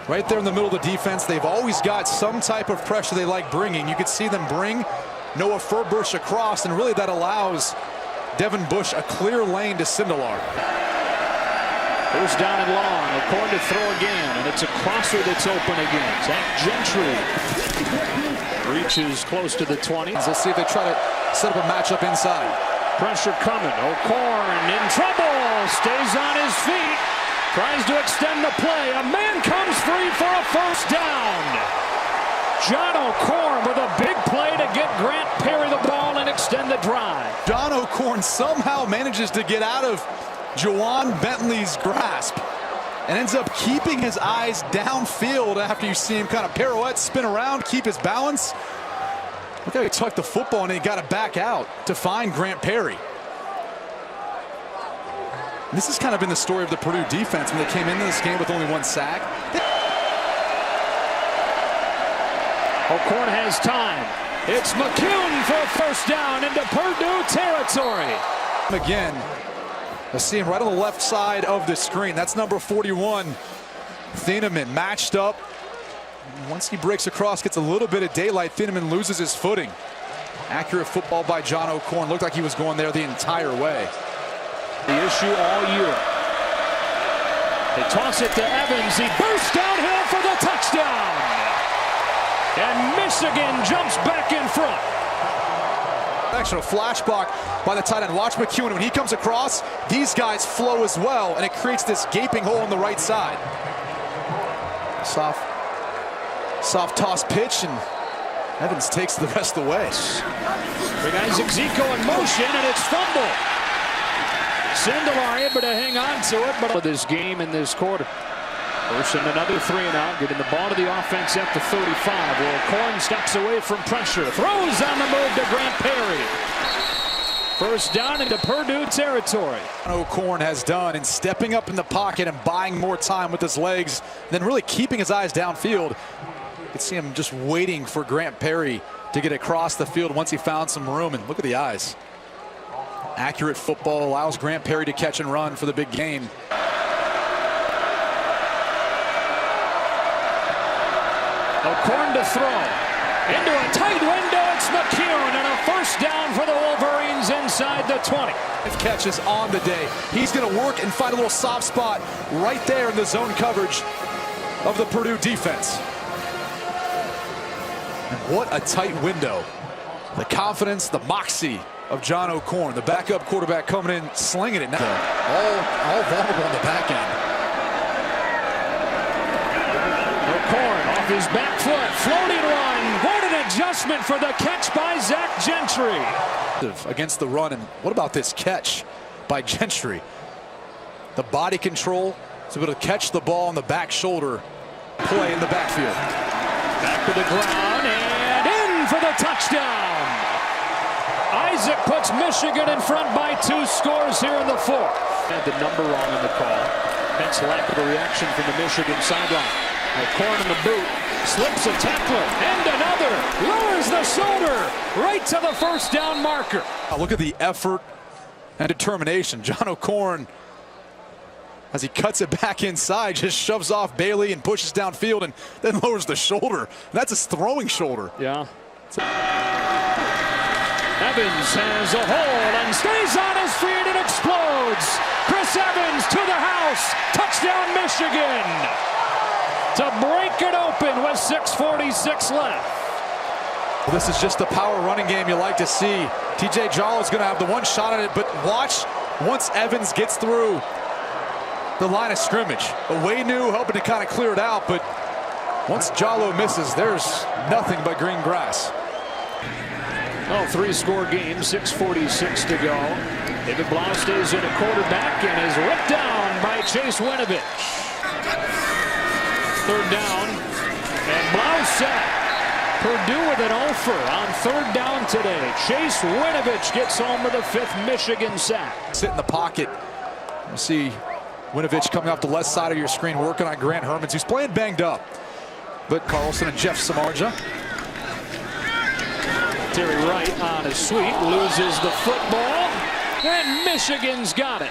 Right there in the middle of the defense, they've always got some type of pressure they like bringing. You could see them bring Noah Furbush across, and really that allows Devin Bush a clear lane to Sindelar. First down and long. O'Korn to throw again, and it's a crosser that's open again. Zach Gentry reaches close to the 20. Let's see if they try to set up a matchup inside. Pressure coming. O'Korn in trouble. Stays on his feet. Tries to extend the play. A man comes free for a first down. John O'Korn with a big play to get Grant Perry the ball and extend the drive. John O'Korn somehow manages to get out of Jawan Bentley's grasp and ends up keeping his eyes downfield after you see him kind of pirouette, spin around, keep his balance. Look how he tucked the football and he got it back out to find Grant Perry. This has kind of been the story of the Purdue defense when they came into this game with only 1 sack. O'Korn has time. It's McCune for a first down into Purdue territory. Again, I see him right on the left side of the screen. That's number 41. Thieneman matched up. Once he breaks across, gets a little bit of daylight, Thieneman loses his footing. Accurate football by John O'Korn. Looked like he was going there the entire way. The issue all year. They toss it to Evans. He bursts downhill for the touchdown. And Michigan jumps back in front. Actually, a flash block by the tight end. Watch McCune. When he comes across, these guys flow as well, and it creates this gaping hole on the right side. Soft toss pitch, and Evans takes the rest of the way. Big Isaac Zico in motion, and it's fumble. Sindelar able to hang on to it, but this game in this quarter. First and another 3 and out, getting the ball to the offense at the 35. Where O'Korn steps away from pressure, throws on the move to Grant Perry. First down into Purdue territory. O'Korn has done in stepping up in the pocket and buying more time with his legs, then really keeping his eyes downfield. You could see him just waiting for Grant Perry to get across the field once he found some room, and look at the eyes. Accurate football allows Grant Perry to catch and run for the big game. O'Korn to throw. Into a tight window, it's McCune, and a first down for the Wolverines inside the 20. Catches on the day. He's going to work and find a little soft spot right there in the zone coverage of the Purdue defense. And what a tight window. The confidence, the moxie of John O'Korn, the backup quarterback coming in, slinging it now. All vulnerable on the back end. O'Korn off his back foot, floating one. What an adjustment for the catch by Zach Gentry. Against the run, and what about this catch by Gentry? The body control to be able to catch the ball on the back shoulder, play in the backfield. Back to the ground and in for the touchdown. Isaac puts Michigan in front by 2 scores here in the 4th. Had the number wrong in the call. Hence lack of a reaction from the Michigan sideline. O'Korn in the boot, slips a tackler, and another, lowers the shoulder, right to the first down marker. Look at the effort and determination. John O'Korn, as he cuts it back inside, just shoves off Bailey and pushes downfield and then lowers the shoulder. That's his throwing shoulder. Yeah. Evans has a hold and stays on his feet and explodes. Chris Evans to the house. Touchdown Michigan. To break it open with 6:46 left. Well, this is just the power running game you like to see. TJ Jallo's going to have the one shot at it, but watch once Evans gets through the line of scrimmage. Away-new hoping to kind of clear it out, but once Jallo misses, there's nothing but green grass. Oh, 3-score game, 6:46 to go. David Blau stays in a quarterback and is ripped down by Chase Winovich. 3rd down, and Blau set. Purdue with an offer on 3rd down today. Chase Winovich gets home with a 5th Michigan sack. Sit in the pocket. You see Winovich coming off the left side of your screen, working on Grant Hermans, who's playing banged up. But Carlson and Jeff Samardzija. Terry Wright on a sweep, loses the football, and Michigan's got it.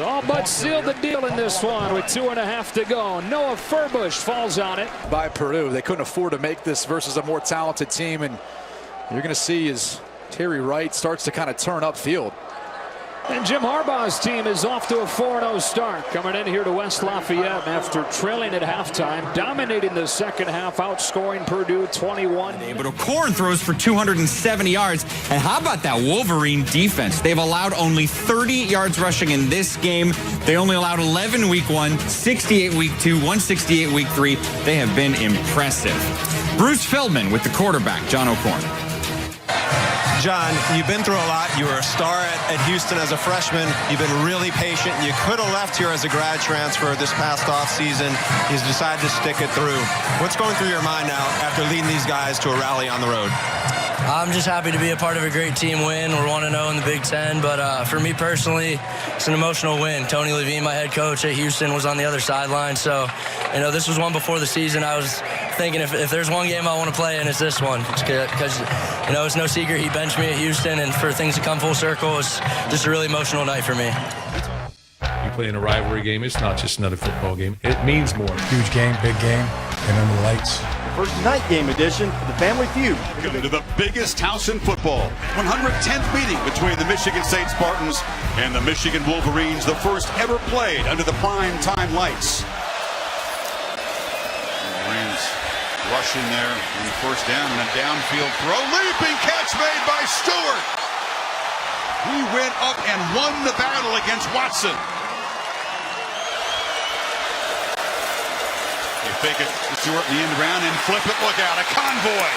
All but sealed the deal in this one with 2.5 to go. Noah Furbush falls on it. By Purdue, they couldn't afford to make this versus a more talented team, and you're going to see as Terry Wright starts to kind of turn upfield. And Jim Harbaugh's team is off to a 4-0 start, coming in here to West Lafayette after trailing at halftime, dominating the second half, outscoring Purdue 21. But O'Korn throws for 270 yards. And how about that Wolverine defense? They've allowed only 30 yards rushing in this game. They only allowed 11 week 1, 68 week 2, 168 week 3. They have been impressive. Bruce Feldman with the quarterback, John O'Korn. John, you've been through a lot. You were a star at Houston as a freshman. You've been really patient. You could have left here as a grad transfer this past offseason. You've decided to stick it through. What's going through your mind now after leading these guys to a rally on the road? I'm just happy to be a part of a great team win. We're 1-0 in the Big Ten, but for me personally, it's an emotional win. Tony Levine, my head coach at Houston, was on the other sideline. So, this was one before the season. I was thinking if there's one game I want to play, and it's this one. Because, it's no secret he benched me at Houston, and for things to come full circle, it's just a really emotional night for me. You play in a rivalry game. It's not just another football game. It means more. Huge game, big game, and under the lights. First night game edition of the Family Feud. Welcome to the biggest house in football. 110th meeting between the Michigan State Spartans and the Michigan Wolverines, the first ever played under the prime time lights. Wolverines rushing there on the first down and a downfield throw. Leaping catch made by Stewart. He went up and won the battle against Watson. Fake it to Stewart in the end round and flip it. Look out, a convoy.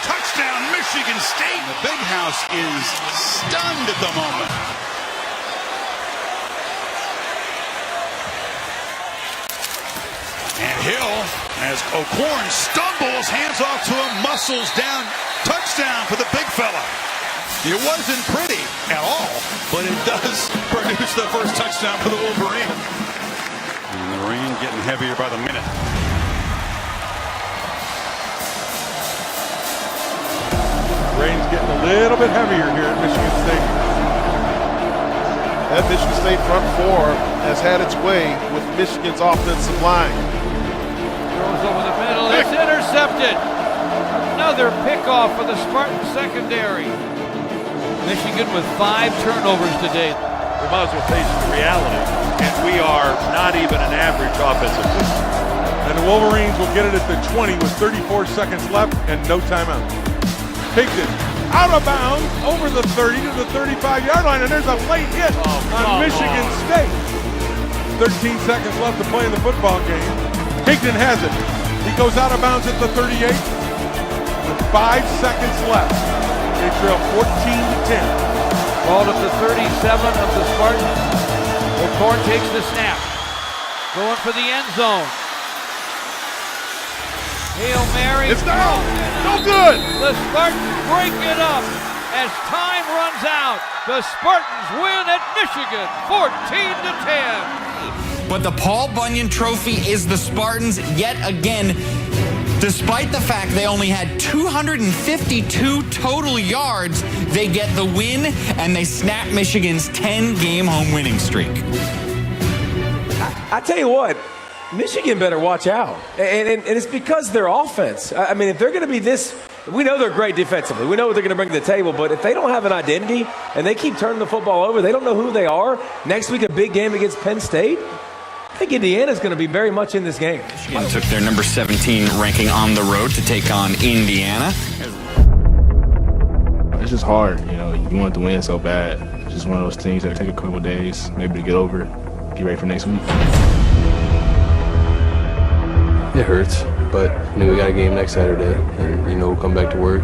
Touchdown, Michigan State. The big house is stunned at the moment. And Hill, as O'Korn stumbles, hands off to him, muscles down. Touchdown for the big fella. It wasn't pretty at all, but it does produce the first touchdown for the Wolverine. And the rain getting heavier by the minute. Rain's getting a little bit heavier here at Michigan State. That Michigan State front four has had its way with Michigan's offensive line. Throws over the middle. It's intercepted. Another pickoff for the Spartan secondary. Michigan with 5 turnovers today. We might as well face the reality. And we are not even an average offensive team. And the Wolverines will get it at the 20 with 34 seconds left and no timeout. Pigton out of bounds over the 30 to the 35-yard line, and there's a late hit on Michigan State. 13 seconds left to play in the football game. Higdon has it. He goes out of bounds at the 38 with 5 seconds left. They trail 14-10. Ball at the 37 of the Spartans. O'Korn takes the snap. Going for the end zone. Hail Mary. It's down. No good. The Spartans break it up as time runs out. The Spartans win at Michigan, 14-10. But the Paul Bunyan Trophy is the Spartans yet again, despite the fact they only had 252 total yards. They get the win, and they snap Michigan's 10-game home winning streak. I tell you what, Michigan better watch out. And it's because their offense. I mean, if they're going to be this, we know they're great defensively. We know what they're going to bring to the table. But if they don't have an identity and they keep turning the football over, they don't know who they are. Next week, a big game against Penn State. I think Indiana's going to be very much in this game. Michigan took their number 17 ranking on the road to take on Indiana. It's just hard, you know. You want to win so bad. It's just one of those things that take a couple of days, maybe to get over it, get ready for next week. It hurts, but we got a game next Saturday, and we'll come back to work.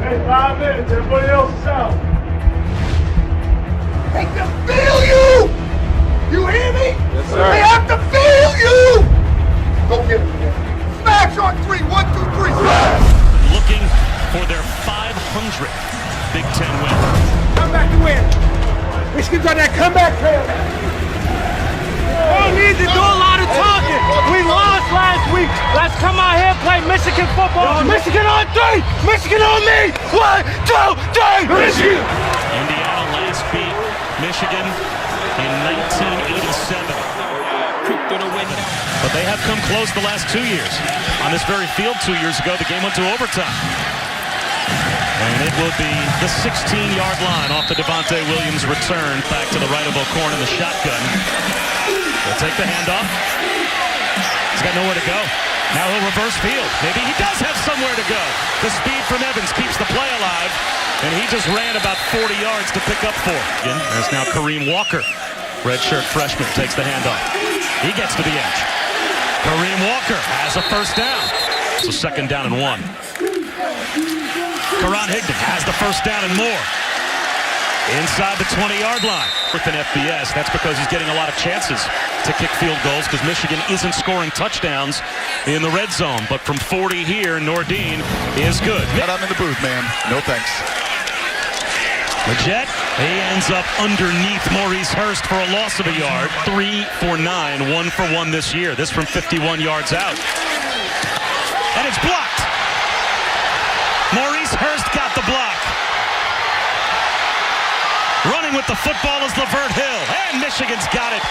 Hey, 5 minutes. Everybody else is out. They can feel you! You hear me? Yes, sir. They have to feel you! Go get it. Smash on 3. 1, 2, 3. Smash! Looking for their 500th Big Ten win. Come back to win. Michigan's on that comeback trail. They need to do a lot of talking. We lost last week. Let's come out here and play Michigan football. Michigan on 3. Michigan on me. 1, 2, 3. Michigan. Indiana last beat Michigan in 1987. But they have come close the last 2 years. On this very field 2 years ago, the game went to overtime. And it will be the 16-yard line off the Devontae Williams return back to the right of O'Korn in the shotgun. He'll take the handoff. He's got nowhere to go. Now he'll reverse field. Maybe he does have somewhere to go. The speed from Evans keeps the play alive. And he just ran about 40 yards to pick up for. Again, there's now Kareem Walker. Redshirt freshman takes the handoff. He gets to the edge. Kareem Walker has a first down. It's a 2nd down and 1. Karan Higdon has the first down and more. Inside the 20-yard line with an FBS. That's because he's getting a lot of chances to kick field goals because Michigan isn't scoring touchdowns in the red zone. But from 40 here, Nordine is good. I'm in the booth, man. No thanks. Leggett, he ends up underneath Maurice Hurst for a loss of a yard. 3 for 9, 1 for 1 this year. This from 51 yards out. And it's blocked. Maurice Hurst got the block. Running with the football is Lavert Hill. And Michigan's got it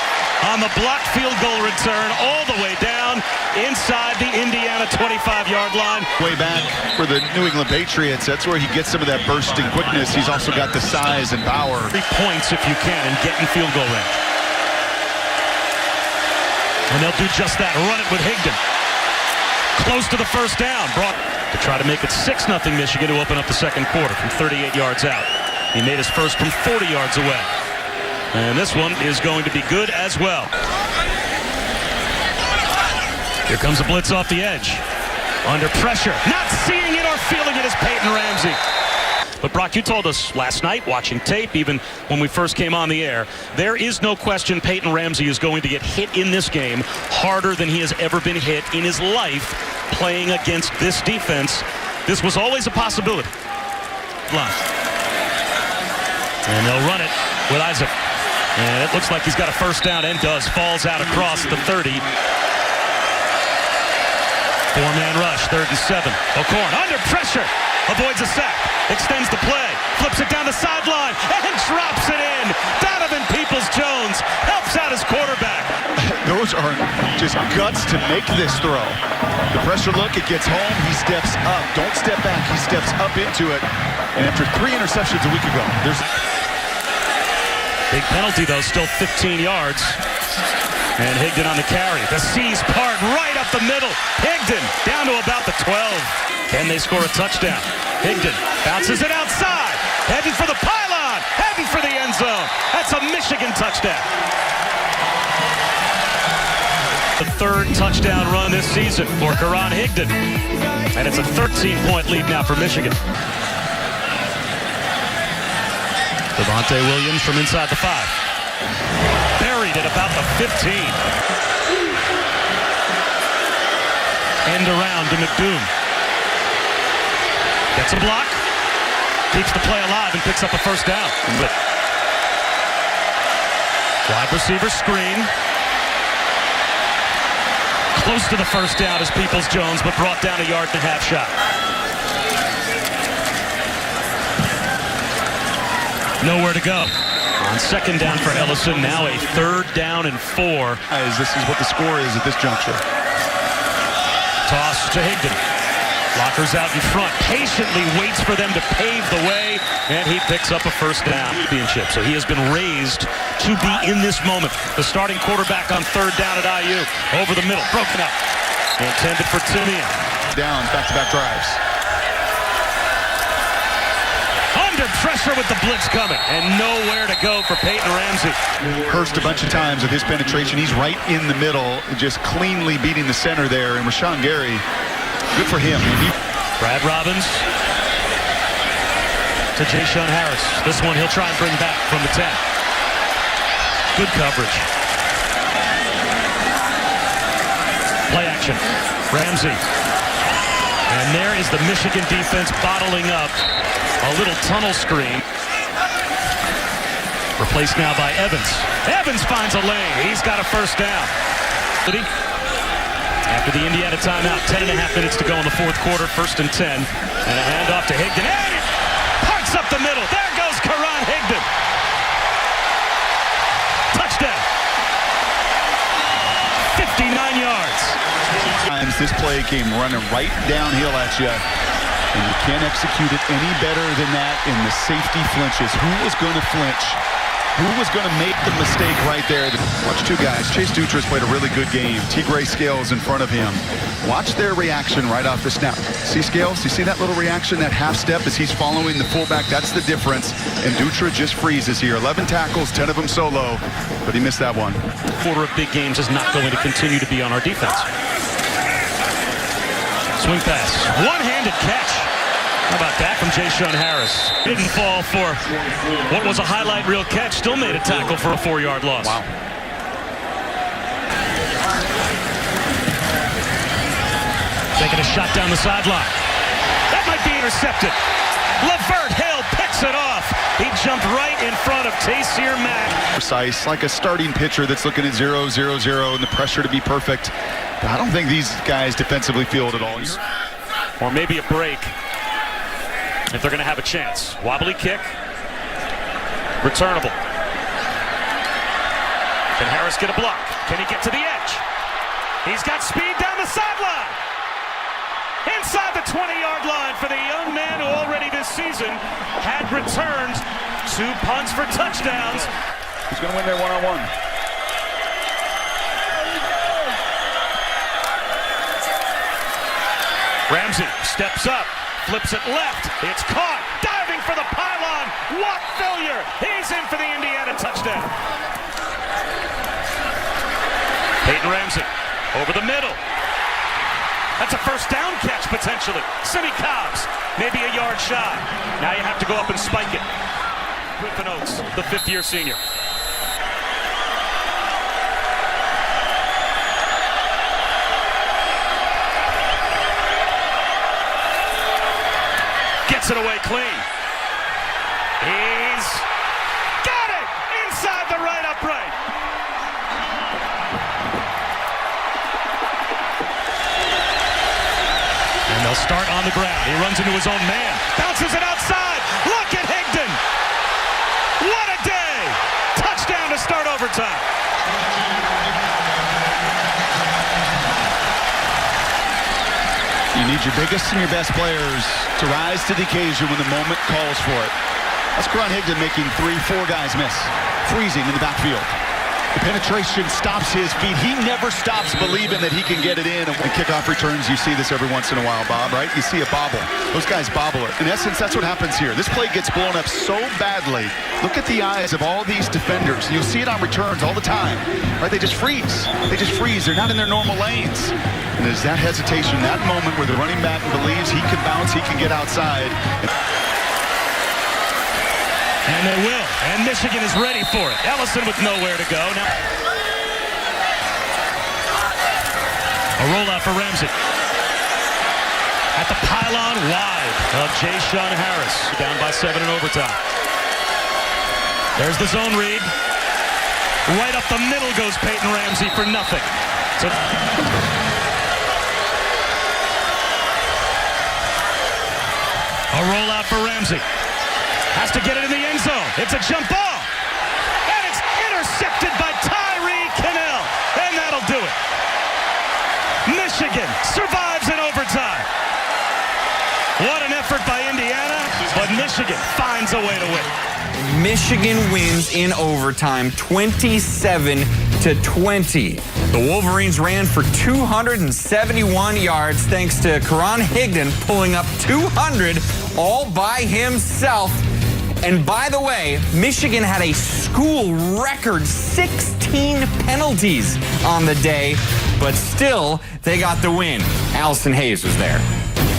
on the blocked field goal return all the way down inside the Indiana 25-yard line. Way back for the New England Patriots, that's where he gets some of that bursting quickness. He's also got the size and power. 3 points if you can and get in field goal range. And they'll do just that. Run it with Higdon. Close to the first down. Brought to try to make it 6-0 Michigan to open up the second quarter from 38 yards out. He made his first from 40 yards away. And this one is going to be good as well. Here comes a blitz off the edge. Under pressure. Not seeing it or feeling it is Peyton Ramsey. But Brock, you told us last night, watching tape, even when we first came on the air, there is no question Peyton Ramsey is going to get hit in this game harder than he has ever been hit in his life playing against this defense. This was always a possibility. And they'll run it with Isaac. And it looks like he's got a first down and does. Falls out across the 30. 4-man rush, 3rd and 7. O'Korn under pressure. Avoids a sack. Extends the play. Flips it down the sideline. And drops it in. Donovan Peoples-Jones helps out his quarterback. Those are just guts to make this throw. The pressure look, it gets home. He steps up. Don't step back. He steps up into it. And after 3 interceptions a week ago, Big penalty, though, still 15 yards. And Higdon on the carry. The C's part right up the middle. Higdon down to about the 12. Can they score a touchdown? Higdon bounces it outside. Heading for the pylon. Heading for the end zone. That's a Michigan touchdown. The third touchdown run this season for Karan Higdon. And it's a 13-point lead now for Michigan. Devontae Williams from inside the 5. Buried at about the 15. End around to McDoom. Gets a block. Keeps the play alive and picks up a first down. Wide receiver screen. Close to the first down is Peoples-Jones, but brought down a yard and a half shot. Nowhere to go. On second down for Ellison, now a 3rd down and 4. This is what the score is at this juncture. Toss to Higdon. Lockers out in front, patiently waits for them to pave the way, and he picks up a first down championship. So he has been raised to be in this moment. The starting quarterback on 3rd down at IU. Over the middle, broken up. Intended for Timian. Down, back-to-back drives. Under pressure with the blitz coming, and nowhere to go for Peyton Ramsey. Hurst a bunch of times with his penetration. He's right in the middle, just cleanly beating the center there. And Rashawn Gary, good for him. Brad Robbins to Ja'Shawn Harris. This one he'll try and bring back from the 10. Good coverage. Play action. Ramsey. And there is the Michigan defense bottling up a little tunnel screen. Replaced now by Evans. Evans finds a lane. He's got a first down. After the Indiana timeout, 10.5 minutes to go in the 4th quarter, 1st and 10. And a handoff to Higdon. And it parks up the middle. There goes Karan Higdon. Touchdown. 59 yards. This play came running right downhill at you. And you can't execute it any better than that in the safety flinches. Who was going to flinch? Who was going to make the mistake right there? Watch two guys. Chase Dutra's played a really good game. T-Gray Scales in front of him. Watch their reaction right off the snap. See Scales? You see that little reaction, that half step as he's following the fullback? That's the difference. And Dutra just freezes here. 11 tackles, 10 of them solo, but he missed that one. Quarter of big games is not going to continue to be on our defense. Swing pass. One-handed catch. How about that from Ja'Shawn Harris? Didn't fall for what was a highlight reel catch. Still made a tackle for a 4-yard loss. Wow. Taking a shot down the sideline. That might be intercepted. Levert Hill picks it off. He jumped right in front of Taysir Mack. Precise, like a starting pitcher that's looking at 0-0-0 and the pressure to be perfect. But I don't think these guys defensively feel it at all. Or maybe a break if they're going to have a chance. Wobbly kick. Returnable. Can Harris get a block? Can he get to the edge? He's got speed down the sideline. Inside the 20-yard line for the young man who already this season had returned 2 punts for touchdowns. Who's going to win their one-on-one? Ramsey steps up, flips it left. It's caught, diving for the pylon. What failure! He's in for the Indiana touchdown. Peyton Ramsey over the middle. That's a first down catch potentially. Simi Cobbs, maybe a yard shy. Now you have to go up and spike it. Griffin Oates, the 5th-year senior. Gets it away clean. He's got it inside the right upright. And they'll start on the ground. He runs into his own man. Bounces it outside. Look at Higdon. What a day. Touchdown to start overtime. You need your biggest and your best players to rise to the occasion when the moment calls for it. That's Karan Higdon making 3-4 guys miss. freezing in the backfield. The penetration stops his feet. He never stops believing that he can get it in. And when kickoff returns, you see this every once in a while, Bob, right? You see a bobble. Those guys bobble it. In essence, that's what happens here. This play gets blown up so badly. Look at the eyes of all these defenders. You'll see it on returns all the time, right? They just freeze. They just freeze. They're not in their normal lanes. And there's that hesitation, that moment where the running back believes he can bounce, he can get outside. And they will. And Michigan is ready for it. Ellison with nowhere to go. Now, a rollout for Ramsey. At the pylon wide of Jay-Sean Harris. Down by 7 in overtime. There's the zone read. Right up the middle goes Peyton Ramsey for nothing. So a rollout for Ramsey. Has to get it in the end zone. It's a jump ball. And it's intercepted by Tyree Kinnell. And that'll do it. Michigan survives in overtime. What an effort by Indiana, but Michigan finds a way to win. Michigan wins in overtime, 27-20. The Wolverines ran for 271 yards thanks to Karan Higdon pulling up 200 all by himself. And by the way, Michigan had a school record 16 penalties on the day, but still, they got the win. Allison Hayes was there.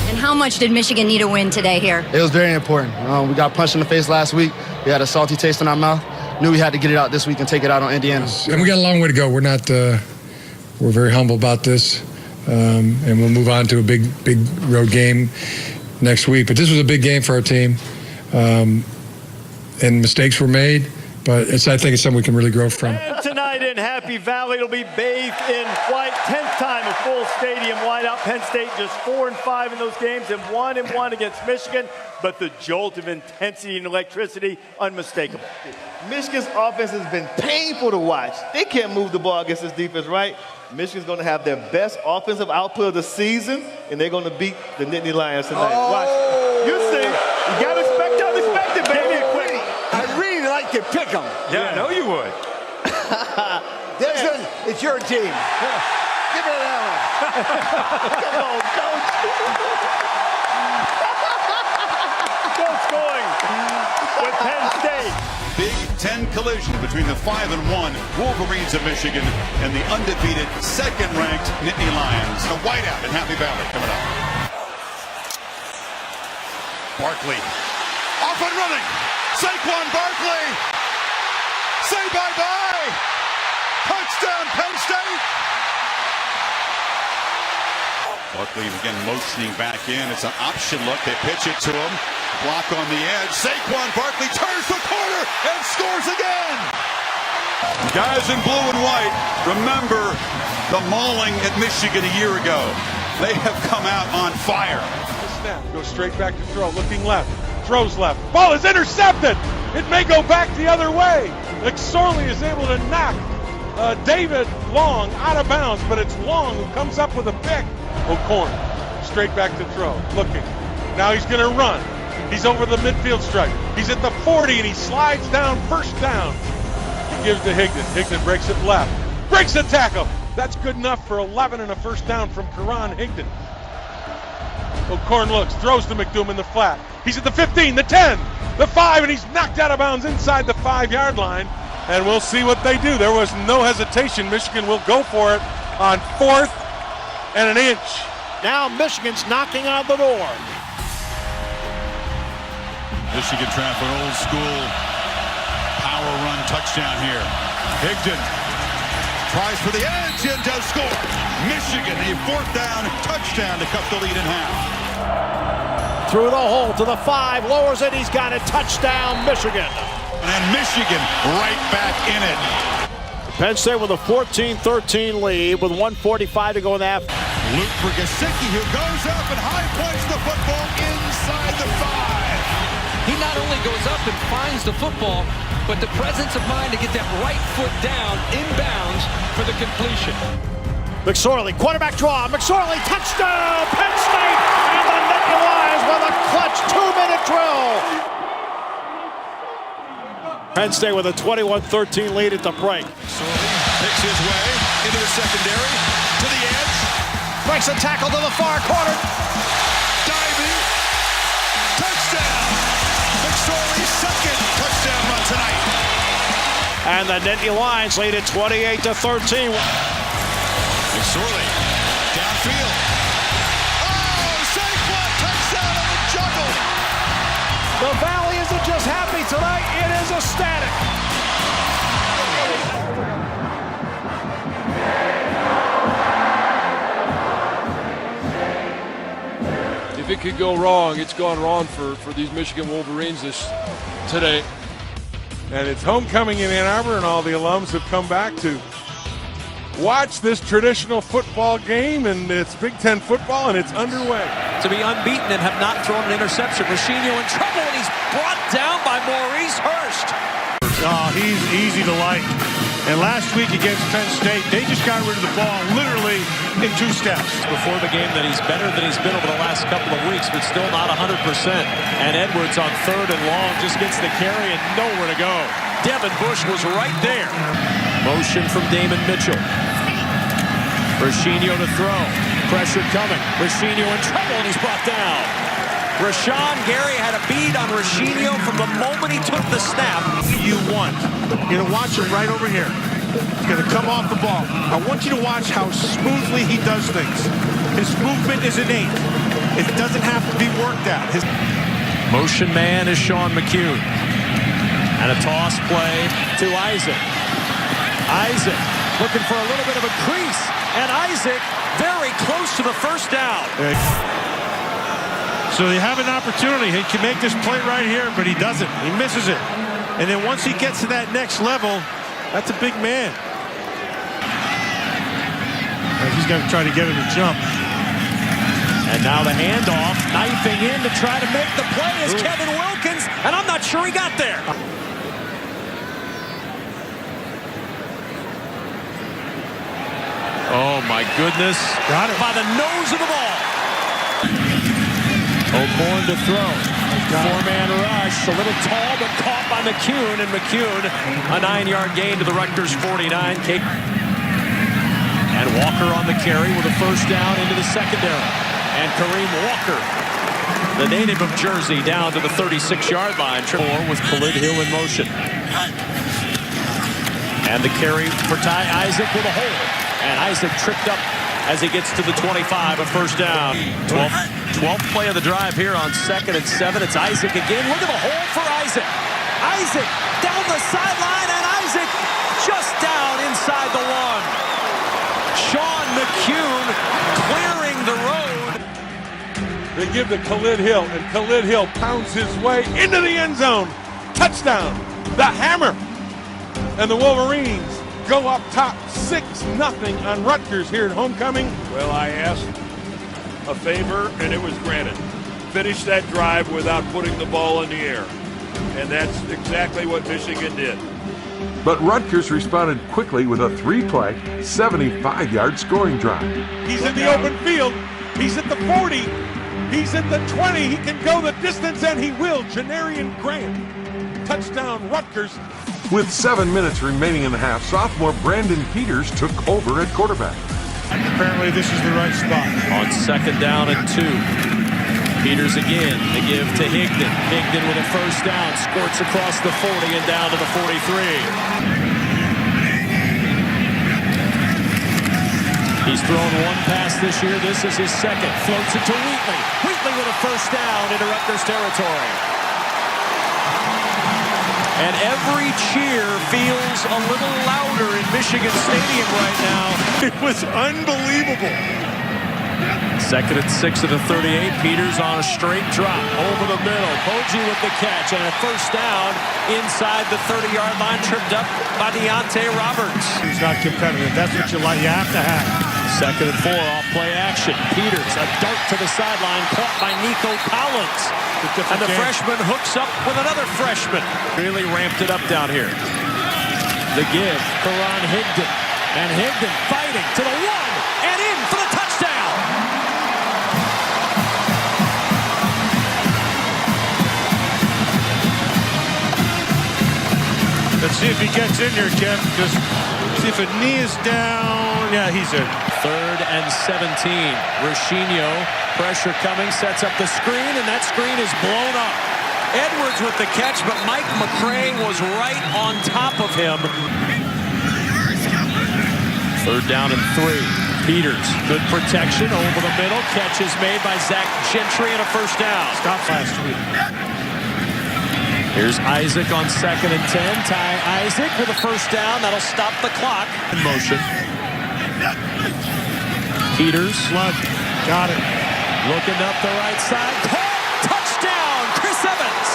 And how much did Michigan need a win today here? It was very important. We got punched in the face last week. We had a salty taste in our mouth. Knew we had to get it out this week and take it out on Indiana. And we got a long way to go. We're not. We're very humble about this, and we'll move on to a big road game next week. But this was a big game for our team. And mistakes were made, but I think it's something we can really grow from. And tonight in Happy Valley, it'll be bathed in white. 10th time a full stadium whiteout. Penn State just 4-5 in those games and 1-1 against Michigan. But the jolt of intensity and electricity, unmistakable. Michigan's offense has been painful to watch. They can't move the ball against this defense, right? Michigan's going to have their best offensive output of the season, and they're going to beat the Nittany Lions tonight. Watch. You see, you got to expect the unexpected, baby. I really like to pick them. Yeah, I know you would. Desmond, it's your team. Give it that one. Come on, Coach. Coach going with Penn State. Big Ten collision between the 5-1 Wolverines of Michigan and the undefeated second-ranked Nittany Lions. A whiteout in Happy Valley coming up. Barkley off and running. Saquon Barkley. Say bye-bye. Touchdown, Penn State. Barkley again motioning back in. It's an option look. They pitch it to him. Block on the edge. Saquon Barkley turns the corner and scores again. Guys in blue and white, remember the mauling at Michigan a year ago. They have come out on fire. Snap, goes straight back to throw, looking left. Throws left. Ball is intercepted. It may go back the other way. McSorley is able to knock David Long out of bounds, but it's Long who comes up with a pick. O'Korn straight back to throw. Looking. Now he's going to run. He's over the midfield stripe. He's at the 40 and he slides down first down. He gives to Higdon. Higdon breaks it left. Breaks the tackle. That's good enough for 11 and a first down from Karan Higdon. O'Korn looks, throws to McDoom in the flat. He's at the 15, the 10, the 5, and he's knocked out of bounds inside the 5-yard line. And we'll see what they do. There was no hesitation. Michigan will go for it on 4th and an inch. Now Michigan's knocking on the door. Michigan trying for an old school power run touchdown here. Higdon tries for the edge and does score. Michigan, a 4th down touchdown to cut the lead in half. Through the hole to the 5, lowers it, he's got it, touchdown Michigan. And Michigan right back in it. Penn State with a 14-13 lead with 1:45 to go in the half. Luke for Gesicki, who goes up and high points the football inside the 5. He not only goes up and finds the football, but the presence of mind to get that right foot down inbounds for the completion. McSorley, quarterback draw. McSorley, touchdown, Penn State, and the Nittany Lions with a clutch 2-minute drill. Penn State with a 21-13 lead at the break. Picks his way into the secondary, to the edge. Breaks a tackle to the far corner. Diving. Touchdown. McSorley's second touchdown run tonight. And the Nittany Lions lead at 28-13. McSorley downfield. Oh, Saquon touchdown on the juggle. The Valley isn't just happy tonight, it is ecstatic. If it could go wrong, it's gone wrong for these Michigan Wolverines today. And it's homecoming in Ann Arbor, and all the alums have come back to watch this traditional football game, and it's Big Ten football, and it's underway. To be unbeaten and have not thrown an interception. Rashino in trouble, and he's brought down by Maurice Hurst. Oh, he's easy to like. And last week against Penn State, they just got rid of the ball literally in 2 steps. Before the game that he's better than he's been over the last couple of weeks, but still not 100%. And Edwards on 3rd and long just gets the carry and nowhere to go. Devin Bush was right there. Motion from Damon Mitchell. Rashino to throw. Pressure coming. Rashino in trouble, and he's brought down. Rashawn Gary had a bead on Rashino from the moment he took the snap. You want. You're going to watch him right over here. He's going to come off the ball. I want you to watch how smoothly he does things. His movement is innate. It doesn't have to be worked at. Motion man is Sean McCune. And a toss play to Isaac. Isaac looking for a little bit of a crease. And Isaac very close to the first down. So they have an opportunity. He can make this play right here, but he doesn't. He misses it. And then once he gets to that next level, that's a big man. And he's going to try to get him to jump. And now the handoff, knifing in to try to make the play is Kevin Wilkins, and I'm not sure he got there. Oh, my goodness. Got it. By the nose of the ball. O'Born to throw. Four-man rush. A little tall, but caught by McCune. And McCune, a 9-yard gain to the Rutgers 49. And Walker on the carry with a first down into the secondary. And Kareem Walker, the native of Jersey, down to the 36-yard line. With Khalid Hill in motion. And the carry for Ty Isaac with a hole. And Isaac tripped up as he gets to the 25, a first down. 12th play of the drive here on 2nd and 7. It's Isaac again. Look at the hole for Isaac. Isaac down the sideline, and Isaac just down inside the 1. Sean McCune clearing the road. They give to Khalid Hill, and Khalid Hill pounds his way into the end zone. Touchdown, the hammer. And the Wolverines go up top 6-0 on Rutgers here at homecoming. Well, I asked a favor, and it was granted. Finish that drive without putting the ball in the air. And that's exactly what Michigan did. But Rutgers responded quickly with a 3-play, 75-yard scoring drive. He's in the open field. He's at the 40. He's at the 20. He can go the distance, and he will. Janarian Grant. Touchdown, Rutgers. With 7 minutes remaining in the half, sophomore Brandon Peters took over at quarterback. Apparently this is the right spot. On 2nd down and 2. Peters again to give to Higdon. Higdon with a first down. Squirts across the 40 and down to the 43. He's thrown 1 pass this year. This is his 2nd. Floats it to Wheatley. Wheatley with a first down into Rutgers territory. And every cheer feels a little louder in Michigan Stadium right now. It was unbelievable. 2nd and 6 of the 38. Peters on a straight drop over the middle. Poggi with the catch and a first down inside the 30-yard line, tripped up by Deontay Roberts. He's not competitive. That's what you like. You have to have. 2nd and 4 off play action. Peters, a dart to the sideline, caught by Nico Collins. And the freshman hooks up with another freshman. Really ramped it up down here. The give, Karan Higdon. And Higdon fighting to the 1 and in for the touchdown. Let's see if he gets in there, Kev. Just see if a knee is down. Yeah, he's in. 3rd and 17. Rashino, pressure coming, sets up the screen, and that screen is blown up. Edwards with the catch, but Mike McCray was right on top of him. 3rd down and 3. Peters, good protection over the middle. Catch is made by Zach Gentry and a first down. Stop last week. Here's Isaac on 2nd and 10. Ty Isaac with a first down. That'll stop the clock. In motion. Peters. Flood. Got it. Looking up the right side. Touchdown, Chris Evans.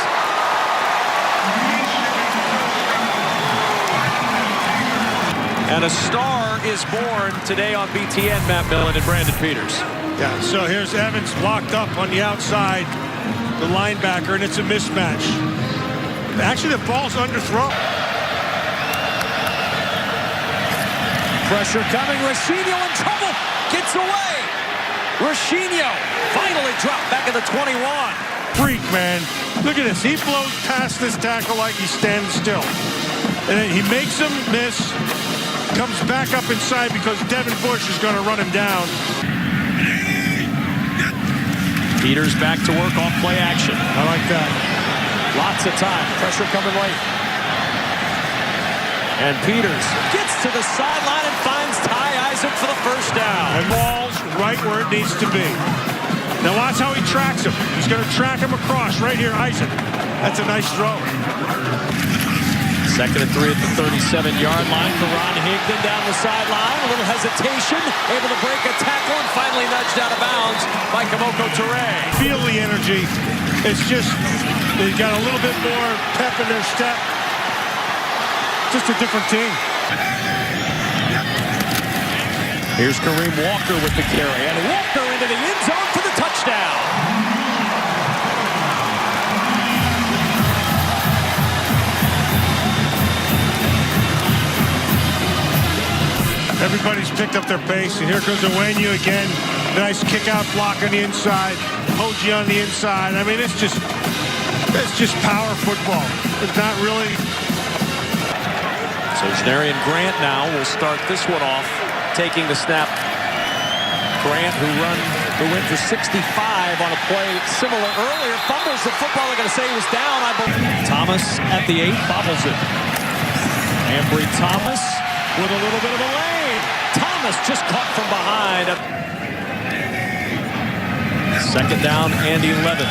And a star is born today on BTN. Matt Millen and Brandon Peters. Yeah, so here's Evans locked up on the outside, the linebacker, and it's a mismatch. Actually, the ball's underthrown. Pressure coming. Rashino in trouble. Gets away. Rashino finally dropped back at the 21. Freak, man. Look at this. He blows past this tackle like he's standing still. And then he makes him miss. Comes back up inside because Devin Bush is going to run him down. Peters back to work off play action. I like that. Lots of time. Pressure coming late. And Peters gets to the sideline and finds Ty Isaac for the first down. And ball's right where it needs to be. Now watch how he tracks him. He's going to track him across right here, Isaac. That's a nice throw. 2nd and 3 at the 37-yard line. Karan Higdon down the sideline. A little hesitation. Able to break a tackle and finally nudged out of bounds by Kamoko Toure. Feel the energy. It's just, they got a little bit more pep in their step. Just a different team. Here's Kareem Walker with the carry. And Walker into the end zone for the touchdown. Everybody's picked up their pace, and here comes Owenu again. Nice kick-out block on the inside. Hoji on the inside. I mean, it's just power football. It's not really. So Janarian Grant now will start this one off, taking the snap. Grant, who went for 65 on a play similar earlier, fumbles the football. They're going to say he was down, I believe. Thomas at the 8, bobbles it. Ambry Thomas with a little bit of a lane. Thomas just caught from behind. 2nd down and 11.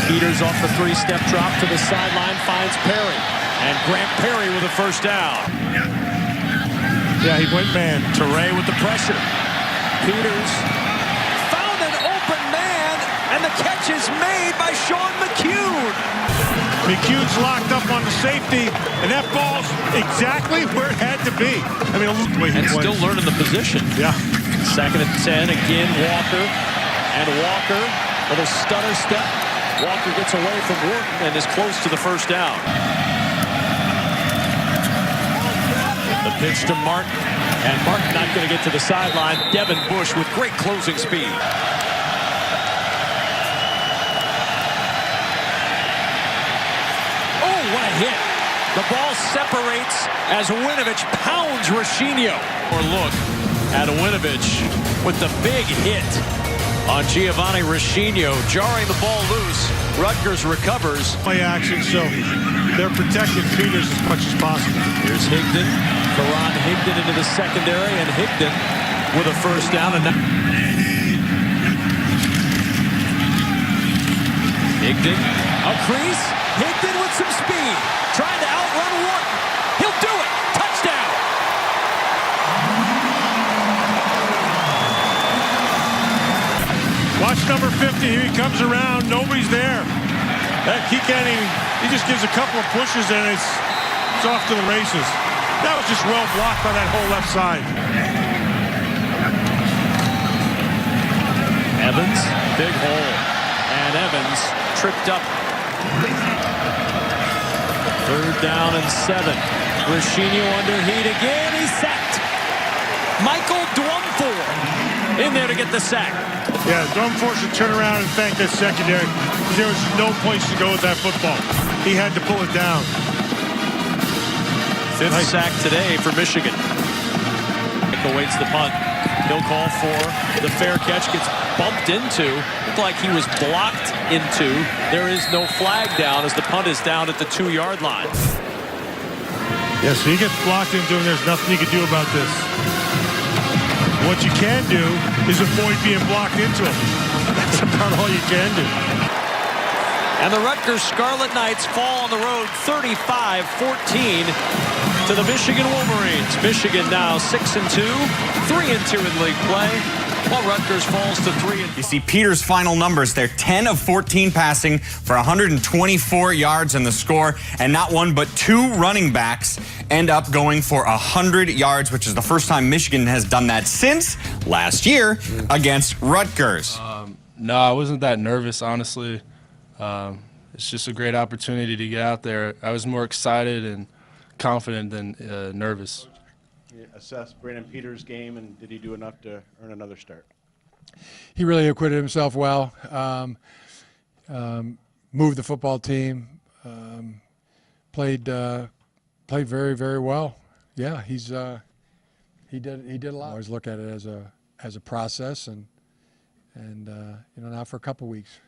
Peters off the 3-step drop to the sideline, finds Perry. And Grant Perry with a first down. Yeah, he went man. Toure with the pressure. Peters found an open man, and the catch is made by Sean McCune. McCune's locked up on the safety, and that ball's exactly where it had to be. I mean, and still learning the position. Yeah. 2nd and 10, again Walker. And Walker, little stutter step. Walker gets away from Wharton and is close to the first down. The pitch to Martin, and Martin not going to get to the sideline. Devin Bush with great closing speed. Oh, what a hit. The ball separates as Winovich pounds Rashino. Or look at Winovich with the big hit on Giovanni Rashino, jarring the ball loose. Rutgers recovers. Play action, so they're protecting Peters as much as possible. Here's Higdon. Karan Higdon into the secondary, and Higdon with a first down. And Higdon, a crease. Higdon with some speed, trying to outrun Wharton. He'll do it. Touchdown. Watch number 50. Here he comes around. Nobody's there. He can't even. He just gives a couple of pushes, and it's off to the races. That was just well blocked by that whole left side. Evans, big hole, and Evans tripped up. 3rd down and 7. Rashino under heat again. He's sacked. Michael Dwumfor in there to get the sack. Yeah, Dwumfor should turn around and thank that secondary. There was no place to go with that football. He had to pull it down. Fifth sack today for Michigan. Awaits the punt. He'll call for the fair catch. Gets bumped into. Looked like he was blocked into. There is no flag down as the punt is down at the 2-yard line. Yes, so he gets blocked into, and there's nothing you can do about this. What you can do is avoid being blocked into him. That's about all you can do. And the Rutgers Scarlet Knights fall on the road 35-14 to the Michigan Wolverines. Michigan now 6-2, 3-2 in league play, while Rutgers falls to 3-2. You see Peter's final numbers. They're 10 of 14 passing for 124 yards in the score, and not one but 2 running backs end up going for 100 yards, which is the first time Michigan has done that since last year against Rutgers. No, I wasn't that nervous, honestly. It's just a great opportunity to get out there. I was more excited and confident than nervous. You assess Brandon Peters' game, and did he do enough to earn another start? He really acquitted himself well. Moved the football team. Played very, very well. Yeah, he did a lot. I always look at it as a process, and now for a couple weeks.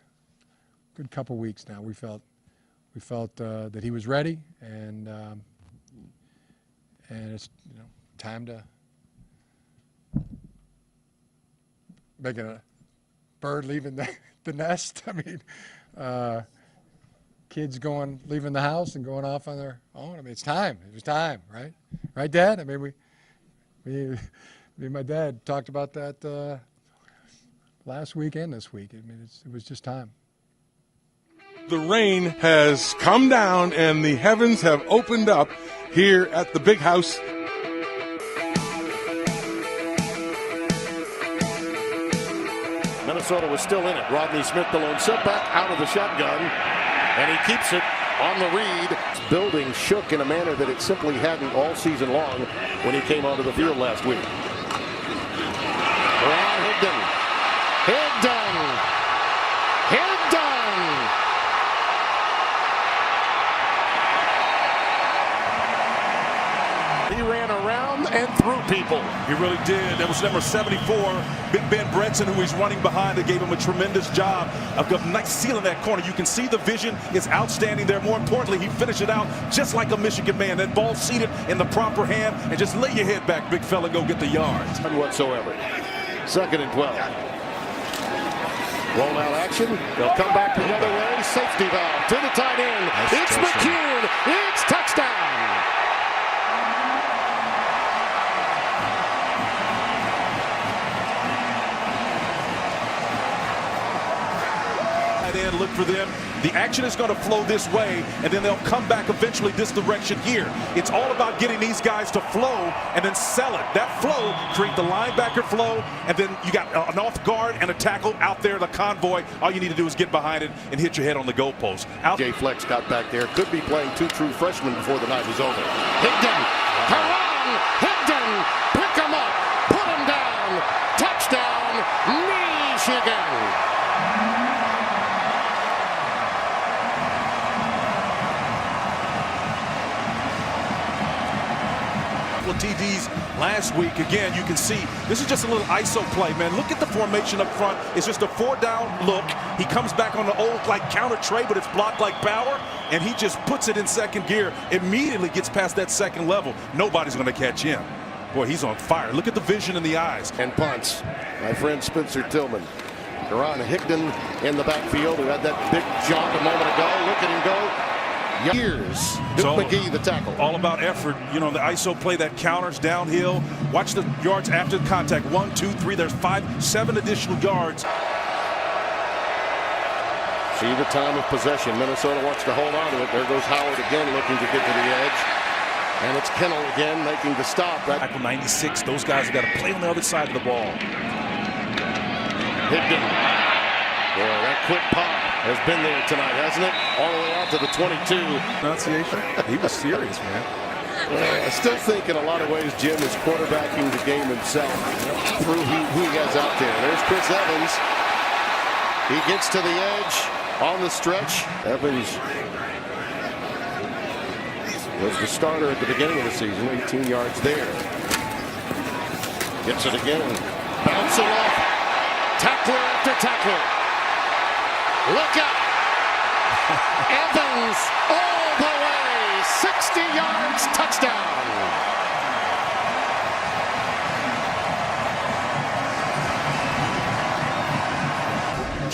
Good couple weeks now. We felt that he was ready, and it's time to make a bird leaving the nest. I mean, kids leaving the house and going off on their own. I mean, it's time. It was time, right? Right, Dad? I mean, me and my dad talked about that last week and this week. I mean, it was just time. The rain has come down and the heavens have opened up here at the big house. Minnesota was still in it. Rodney Smith, the lone setback, out of the shotgun, and he keeps it on the read. His building shook in a manner that it simply hadn't all season long when he came onto the field last week. Ron Higdon. He ran around and through people. He really did. That was number 74, Big Ben Bretson, who he's running behind. They gave him a tremendous job of nice sealing that corner. You can see the vision is outstanding there. More importantly, he finished it out just like a Michigan man. That ball seated in the proper hand, and just lay your head back, big fella, go get the yards. None whatsoever. 2nd and 12. Rollout action. They'll come back the other way. Safety valve to the tight end. It's McCune. It's touchdown. Look for them. The action is going to flow this way, and then they'll come back eventually this direction here. It's all about getting these guys to flow and then sell it. That flow, create the linebacker flow, and then you got an off guard and a tackle out there, the convoy. All you need to do is get behind it and hit your head on the goalpost. Jay Flex got back there. Could be playing 2 true freshmen before the night is over. Higdon. Karan Higdon. Pick him up. Put him down. Touchdown, Michigan. TDs last week. Again, you can see this is just a little ISO play, man. Look at the formation up front. It's just a 4-down look. He comes back on the old counter tray, but it's blocked like power, and he just puts it in second gear. Immediately gets past that second level. Nobody's going to catch him. Boy, he's on fire. Look at the vision in the eyes. And punts. My friend Spencer Tillman. Karan Higdon in the backfield, who had that big jump a moment ago. Look at him go. Years. Duke McGee, the tackle. All about effort. The ISO play, that counters downhill. Watch the yards after the contact. 1, 2, 3. There's 5, 7 additional yards. See the time of possession. Minnesota wants to hold on to it. There goes Howard again looking to get to the edge. And it's Kennel again making the stop. Tackle 96. Those guys have got to play on the other side of the ball. Higdon. Boy, that quick pop has been there tonight, hasn't it? All the way out to the 22. Pronunciation. He was serious, man. I still think in a lot of ways Jim is quarterbacking the game himself through who he has out there. There's Chris Evans. He gets to the edge on the stretch. Evans Was the starter at the beginning of the season, 18 yards there. Gets it again. Bouncing off. Tackler after tackler. Look out. Evans all the way. 60 yards, touchdown.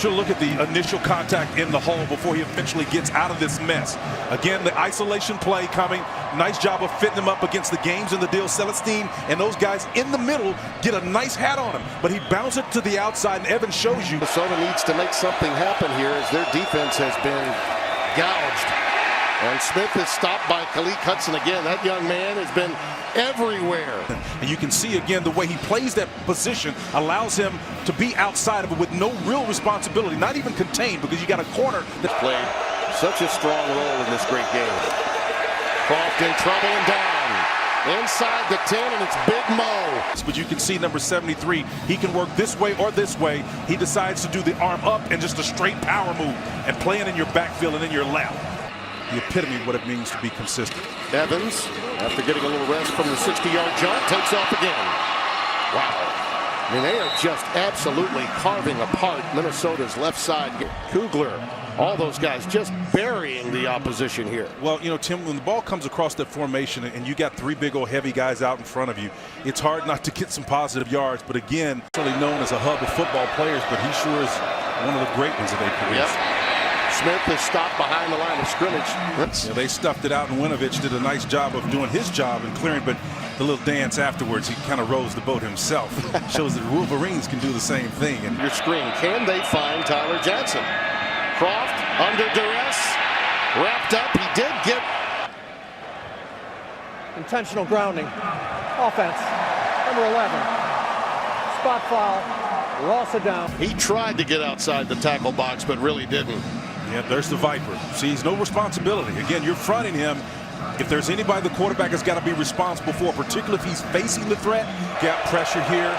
Look at the initial contact in the hole before he eventually gets out of this mess. Again, the isolation play coming. Nice job of fitting him up against the Games and the deal. Celestine and those guys in the middle get a nice hat on him, but he bounces it to the outside, and Evans shows you. Minnesota needs to make something happen here as their defense has been gouged. And Smith is stopped by Khalid Hudson again. That young man has been everywhere. And you can see again the way he plays that position allows him to be outside of it with no real responsibility, not even contained, because you got a corner that played such a strong role in this great game. Croft in trouble and down. Inside the 10, and it's Big Mo. But you can see number 73, he can work this way or this way. He decides to do the arm up and just a straight power move and playing in your backfield and in your lap. The epitome of what it means to be consistent. Evans, after getting a little rest from the 60-yard jump, takes off again. Wow. I mean, they are just absolutely carving apart Minnesota's left side. Kugler, all those guys just burying the opposition here. Well, you know, Tim, when the ball comes across that formation and you got three big old heavy guys out in front of you, it's hard not to get some positive yards. But again, really known as a hub of football players, but he sure is one of the great ones that they produce. Yep. Smith is stopped behind the line of scrimmage. Yeah, they stuffed it out, and Winovich did a nice job of doing his job and clearing, but the little dance afterwards, he kind of rose the boat himself. Shows that Wolverines can do the same thing. And your screen, can they find Tyler Johnson? Croft under duress, wrapped up. He did get intentional grounding. Offense, number 11. Spot foul. Rossa down. He tried to get outside the tackle box, but really didn't. Yeah, there's the Viper. Sees no responsibility. Again, you're fronting him. If there's anybody the quarterback has got to be responsible for, particularly if he's facing the threat, gap pressure here.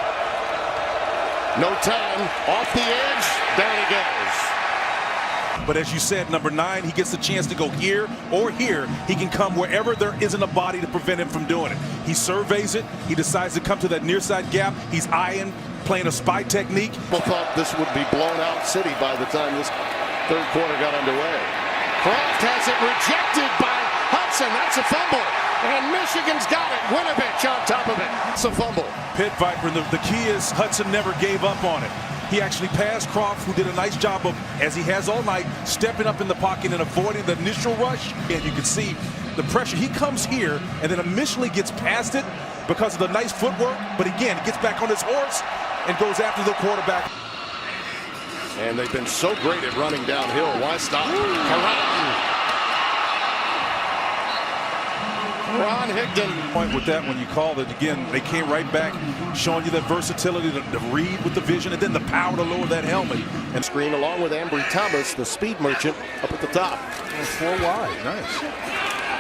No time. Off the edge. Down he goes. But as you said, number 9, he gets the chance to go here or here. He can come wherever there isn't a body to prevent him from doing it. He surveys it. He decides to come to that near side gap. He's eyeing, playing a spy technique. People thought this would be blown out city by the time this third quarter got underway. Croft has it rejected by Hudson. That's a fumble. And Michigan's got it. Winovich on top of it. It's a fumble. Pit Viper, the key is Hudson never gave up on it. He actually passed Croft, who did a nice job of, as he has all night, stepping up in the pocket and avoiding the initial rush. And you can see the pressure. He comes here and then initially gets past it because of the nice footwork. But again, gets back on his horse and goes after the quarterback. And they've been so great at running downhill. Why stop? Ron Higdon. Point with that when you called it, again, they came right back, showing you that versatility to read with the vision and then the power to lower that helmet. And screen along with Ambry Thomas, the speed merchant, up at the top. 4 wide, nice.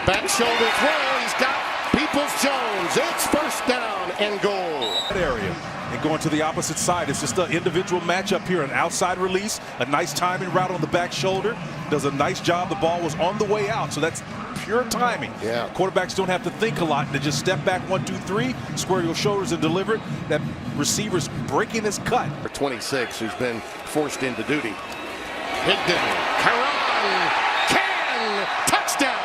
Back shoulder throw, he's got Peoples-Jones. It's first down and goal. That area. And going to the opposite side, it's just an individual matchup here, an outside release, a nice timing route on the back shoulder. Does a nice job. The ball was on the way out, so that's pure timing. Yeah. Quarterbacks don't have to think a lot. They just step back 1, 2, 3, square your shoulders and deliver it. That receiver's breaking his cut. For 26, who's been forced into duty. Higdon, Karan, can, touchdown.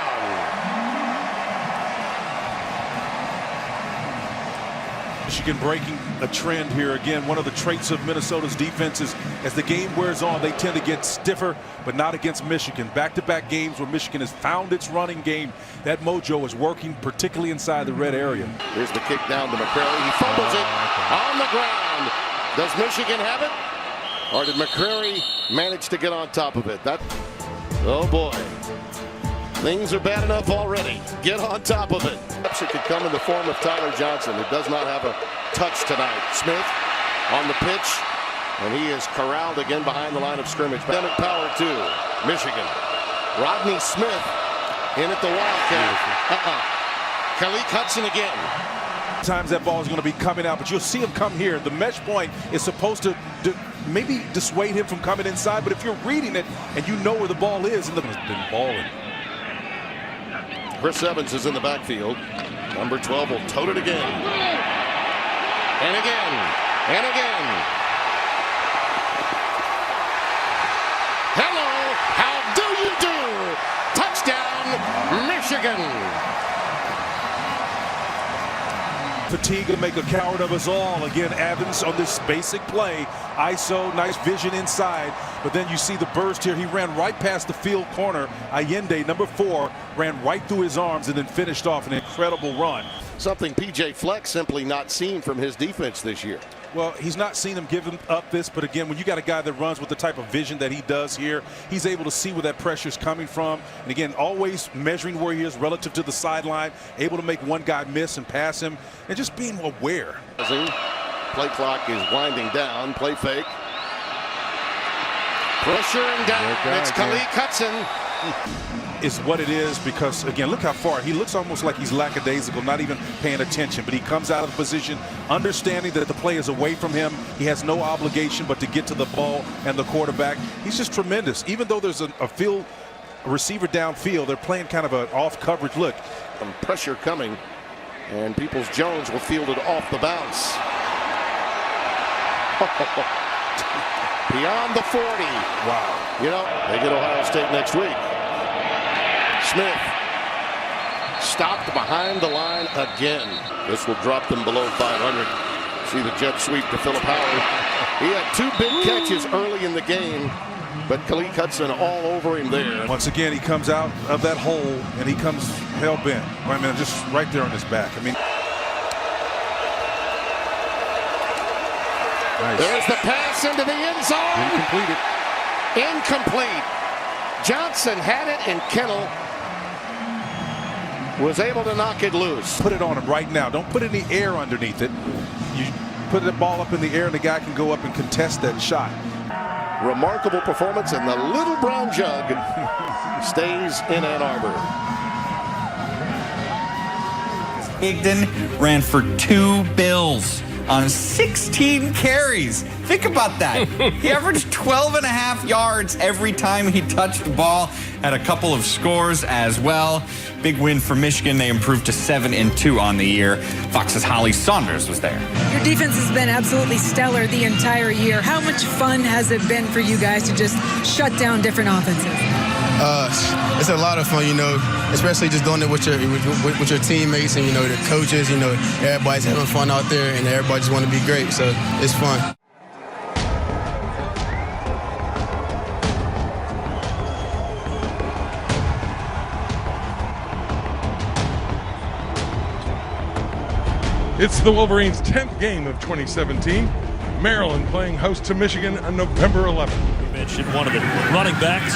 Michigan breaking a trend here. Again, one of the traits of Minnesota's defense is as the game wears on, they tend to get stiffer, but not against Michigan. Back-to-back games where Michigan has found its running game. That mojo is working, particularly inside the red area. Here's the kick down to McCrary. He fumbles it on the ground. Does Michigan have it? Or did McCrary manage to get on top of it? Oh boy. Things are bad enough already. Get on top of it. It could come in the form of Tyler Johnson, who does not have a touch tonight. Smith on the pitch, and he is corralled again behind the line of scrimmage. Bennett power to Michigan. Rodney Smith in at the Wildcat. Khalid Hudson again. Times that ball is going to be coming out, but you'll see him come here. The mesh point is supposed to maybe dissuade him from coming inside, but if you're reading it and you know where the ball is, and the been balling. Chris Evans is in the backfield. Number 12 will tote it again. And again. And again. Hello. How do you do? Touchdown, Michigan. Fatigue will make a coward of us all. Again, Evans on this basic play. ISO, nice vision inside. But then you see the burst here. He ran right past the field corner. Allende, number 4, ran right through his arms and then finished off an incredible run. Something P.J. Fleck simply not seen from his defense this year. Well, he's not seen him give up this, but again, when you got a guy that runs with the type of vision that he does here, he's able to see where that pressure is coming from. And again, always measuring where he is relative to the sideline, able to make one guy miss and pass him, and just being aware. Play clock is winding down. Play fake. Pressure and down. It's Khalid Hudson. Is what it is, because again, look how far he looks, almost like he's lackadaisical, not even paying attention, but he comes out of the position understanding that the play is away from him. He has no obligation but to get to the ball and the quarterback. He's just tremendous. Even though there's a receiver downfield, they're playing kind of an off coverage look. Some pressure coming, and Peoples-Jones will field it off the bounce. Beyond the 40. Wow. You know, they get Ohio State next week. Smith stopped behind the line again. This will drop them below 500. See the jet sweep to Philip Howard. He had 2 big catches early in the game, but Khalid Hudson all over him there. Once again, he comes out of that hole and he comes hell-bent. I mean, just right there on his back. I mean, nice. There's the pass into the end zone. Incomplete. Johnson had it, and Kennel was able to knock it loose. Put it on him right now. Don't put any air underneath it. You put the ball up in the air and the guy can go up and contest that shot. Remarkable performance, and the little brown jug stays in Ann Arbor. Higdon ran for 2 bills on 16 carries. Think about that. He averaged 12.5 yards every time he touched the ball. Had a couple of scores as well. Big win for Michigan. They improved to 7-2 on the year. Fox's Holly Saunders was there. Your defense has been absolutely stellar the entire year. How much fun has it been for you guys to just shut down different offenses? It's a lot of fun, you know, especially just doing it with your teammates and, you know, the coaches. You know, everybody's having fun out there and everybody just want to be great, so it's fun. It's the Wolverines' 10th game of 2017. Maryland playing host to Michigan on November 11th. You mentioned one of the running backs.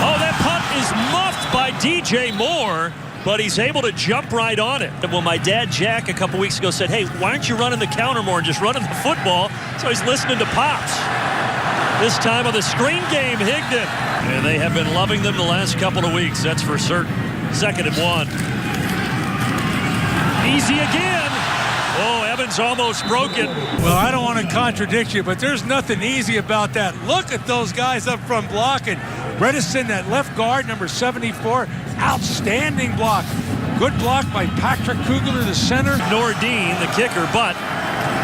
Oh, that punt is muffed by DJ Moore, but he's able to jump right on it. Well, my dad, Jack, a couple weeks ago said, hey, why aren't you running the counter more and just running the football? So he's listening to Pops. This time on the screen game, Higdon. And they have been loving them the last couple of weeks, that's for certain. 2nd and 1. Easy again. Oh, Evans almost broke it. Well, I don't want to contradict you, but there's nothing easy about that. Look at those guys up front blocking. Bredesen, that left guard, number 74, outstanding block. Good block by Patrick Kugler, the center. Nordine, the kicker, but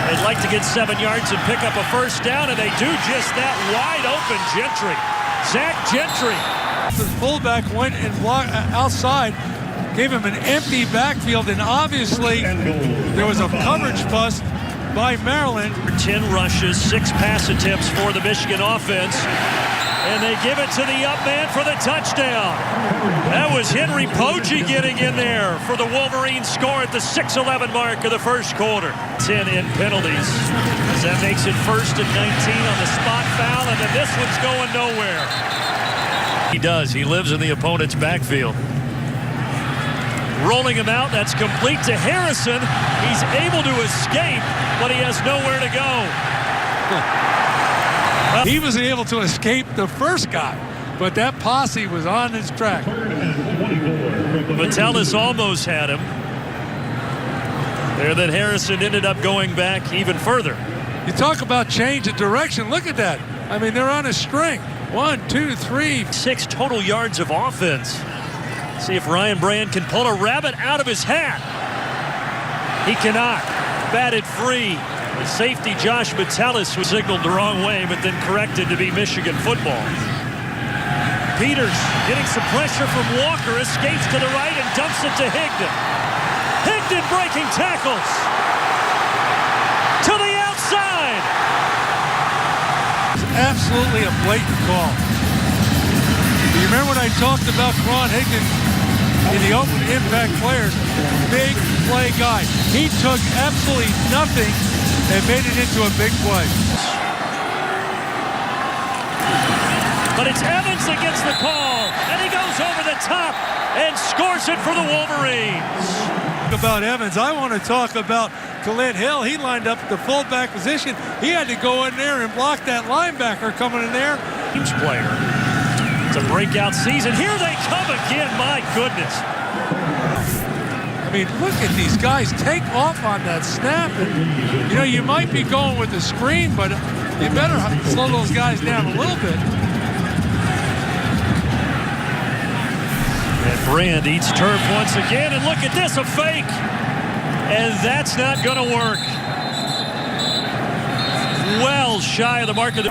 they'd like to get 7 yards and pick up a first down, and they do just that. Wide open Gentry. Zach Gentry. The fullback went and blocked outside. Gave him an empty backfield, and obviously there was a coverage bust by Maryland. 10 rushes, 6 pass attempts for the Michigan offense, and they give it to the up man for the touchdown. That was Henry Poggi getting in there for the Wolverines score at the 6:11 mark of the first quarter. 10 in penalties. That makes it 1st and 19 on the spot foul, and then this one's going nowhere. He does. He lives in the opponent's backfield. Rolling him out, that's complete to Harrison. He's able to escape, but he has nowhere to go. He was able to escape the first guy, but that posse was on his track. Metellus almost had him. There, then Harrison ended up going back even further. You talk about change of direction. Look at that. I mean, they're on a string. 1, 2, 3. 6 total yards of offense See if Ryan Brand can pull a rabbit out of his hat. He cannot. Batted free. The safety Josh Metellus was signaled the wrong way, but then corrected to be Michigan football. Peters getting some pressure from Walker, escapes to the right and dumps it to Higdon. Higdon breaking tackles. To the outside. It's absolutely a blatant call. Do you remember when I talked about Ron Higdon in the open impact players? Big play guy. He took absolutely nothing and made it into a big play. But it's Evans that gets the call, and he goes over the top and scores it for the Wolverines. About Evans, I want to talk about Khalid Hill. He lined up at the fullback position. He had to go in there and block that linebacker coming in there. Teams player. It's a breakout season. Here they come again. My goodness. I mean, look at these guys take off on that snap. And, you know, you might be going with the screen, but you better slow those guys down a little bit. And Brand eats turf once again, and look at this, a fake. And that's not going to work. Well shy of the mark of the...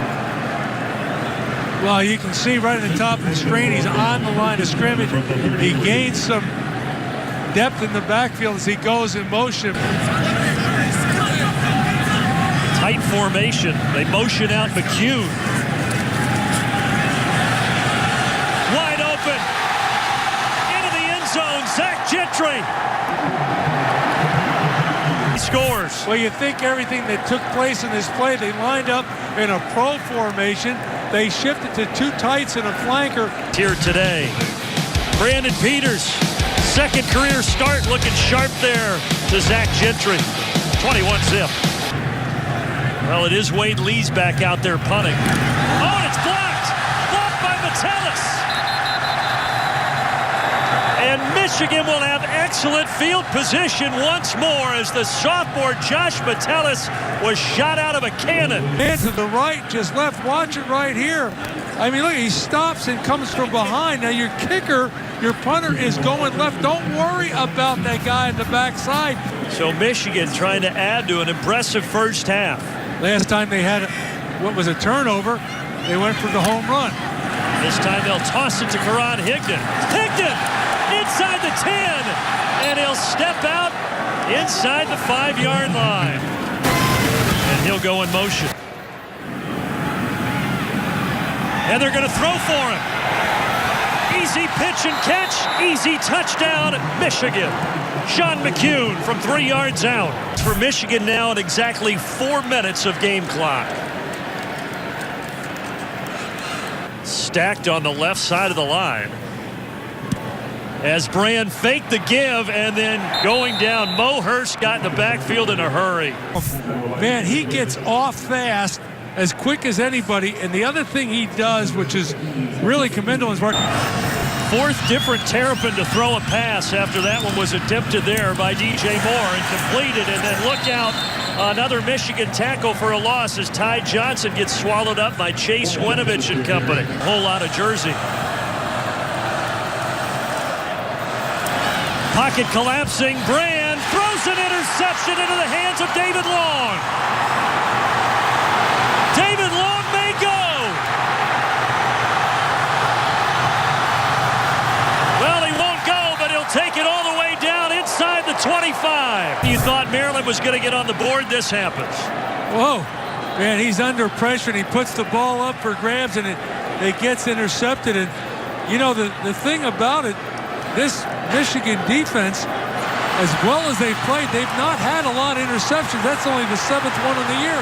Well, you can see right at the top of the screen, he's on the line of scrimmage. He gains some depth in the backfield as he goes in motion. Tight formation. They motion out McCune. Wide open. Into the end zone. Zach Gentry. He scores. Well, you think everything that took place in this play, they lined up in a pro formation. They shifted to two tights and a flanker. Here today. Brandon Peters. Second career start, looking sharp there to Zach Gentry. 21-zip. Well, it is Wade Lee's back out there punting. Oh, and it's blocked! Blocked by Metellus! And Michigan will have excellent field position once more as the sophomore Josh Metellus was shot out of a cannon. And to the right, just left. Watch it right here. I mean, look, he stops and comes from behind. Now, your kicker, your punter is going left. Don't worry about that guy in the backside. So Michigan trying to add to an impressive first half. Last time they had what was a turnover, they went for the home run. This time they'll toss it to Karan Higdon. Higdon inside the 10, and he'll step out inside the 5-yard line. And he'll go in motion. And they're going to throw for him. Easy pitch and catch, easy touchdown, Michigan. Sean McCune from 3 yards out. For Michigan now at exactly 4 minutes of game clock. Stacked on the left side of the line. As Brand faked the give and then going down. Mo Hurst got in the backfield in a hurry. Man, he gets off fast as quick as anybody. And the other thing he does, which is really commendable, is fourth different Terrapin to throw a pass after that one was attempted there by DJ Moore and completed. And then look out, another Michigan tackle for a loss as Ty Johnson gets swallowed up by Chase Winovich and company. A whole lot of Jersey. Pocket collapsing. Brand throws an interception into the hands of David Long. David Long may go. Well, he won't go, but he'll take it all the way down inside the 25. You thought Maryland was going to get on the board. This happens. Whoa. Man, he's under pressure, and he puts the ball up for grabs, and it gets intercepted. And, you know, the thing about it, this Michigan defense, as well as they've played, they've not had a lot of interceptions. That's only the 7th one of the year.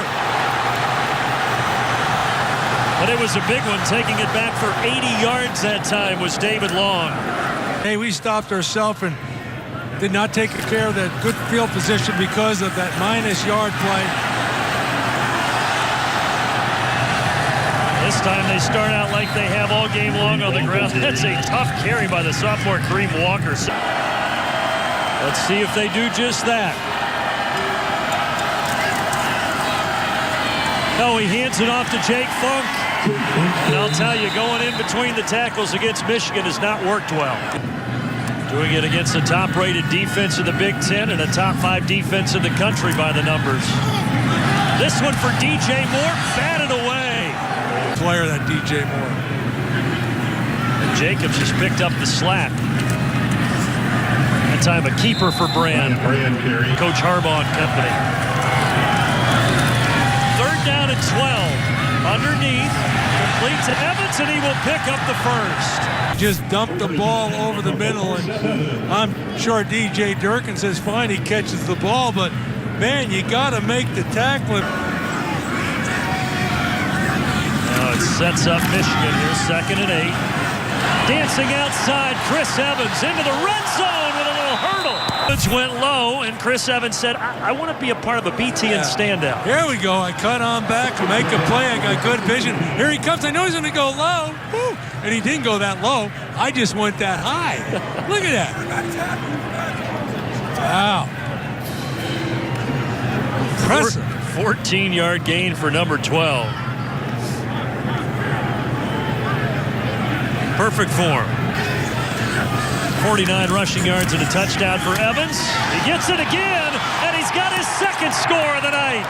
But it was a big one. Taking it back for 80 yards that time was David Long. Hey, we stopped ourselves and did not take care of that good field position because of that -yard play. This time they start out like they have all game long on the ground. That's a tough carry by the sophomore Kareem Walker. Let's see if they do just that. No, he hands it off to Jake Funk. And I'll tell you, going in between the tackles against Michigan has not worked well. Doing it against a top-rated defense in the Big Ten and a top-5 defense in the country by the numbers. This one for DJ Moore, batted away. Player, that DJ Moore. And Jacobs has picked up the slack. That time a keeper for Brand. Coach Harbaugh and company. 3rd down and 12. Underneath. Complete to Evans, and he will pick up the first. Just dumped the ball over the middle, and I'm sure DJ Durkin says fine, he catches the ball, but man, you got to make the tackle. Now it sets up Michigan here, 2nd and 8. Dancing outside, Chris Evans into the red zone with a little hurdle. It went low, and Chris Evans said, I want to be a part of a BTN standout. Here we go. I cut on back, make a play. I got good vision. Here he comes. I know he's going to go low. Woo. And he didn't go that low. I just went that high. Look at that. Wow. Impressive. 14-yard gain for number 12. Perfect form. 49 rushing yards and a touchdown for Evans. He gets it again, and he's got his 2nd score of the night.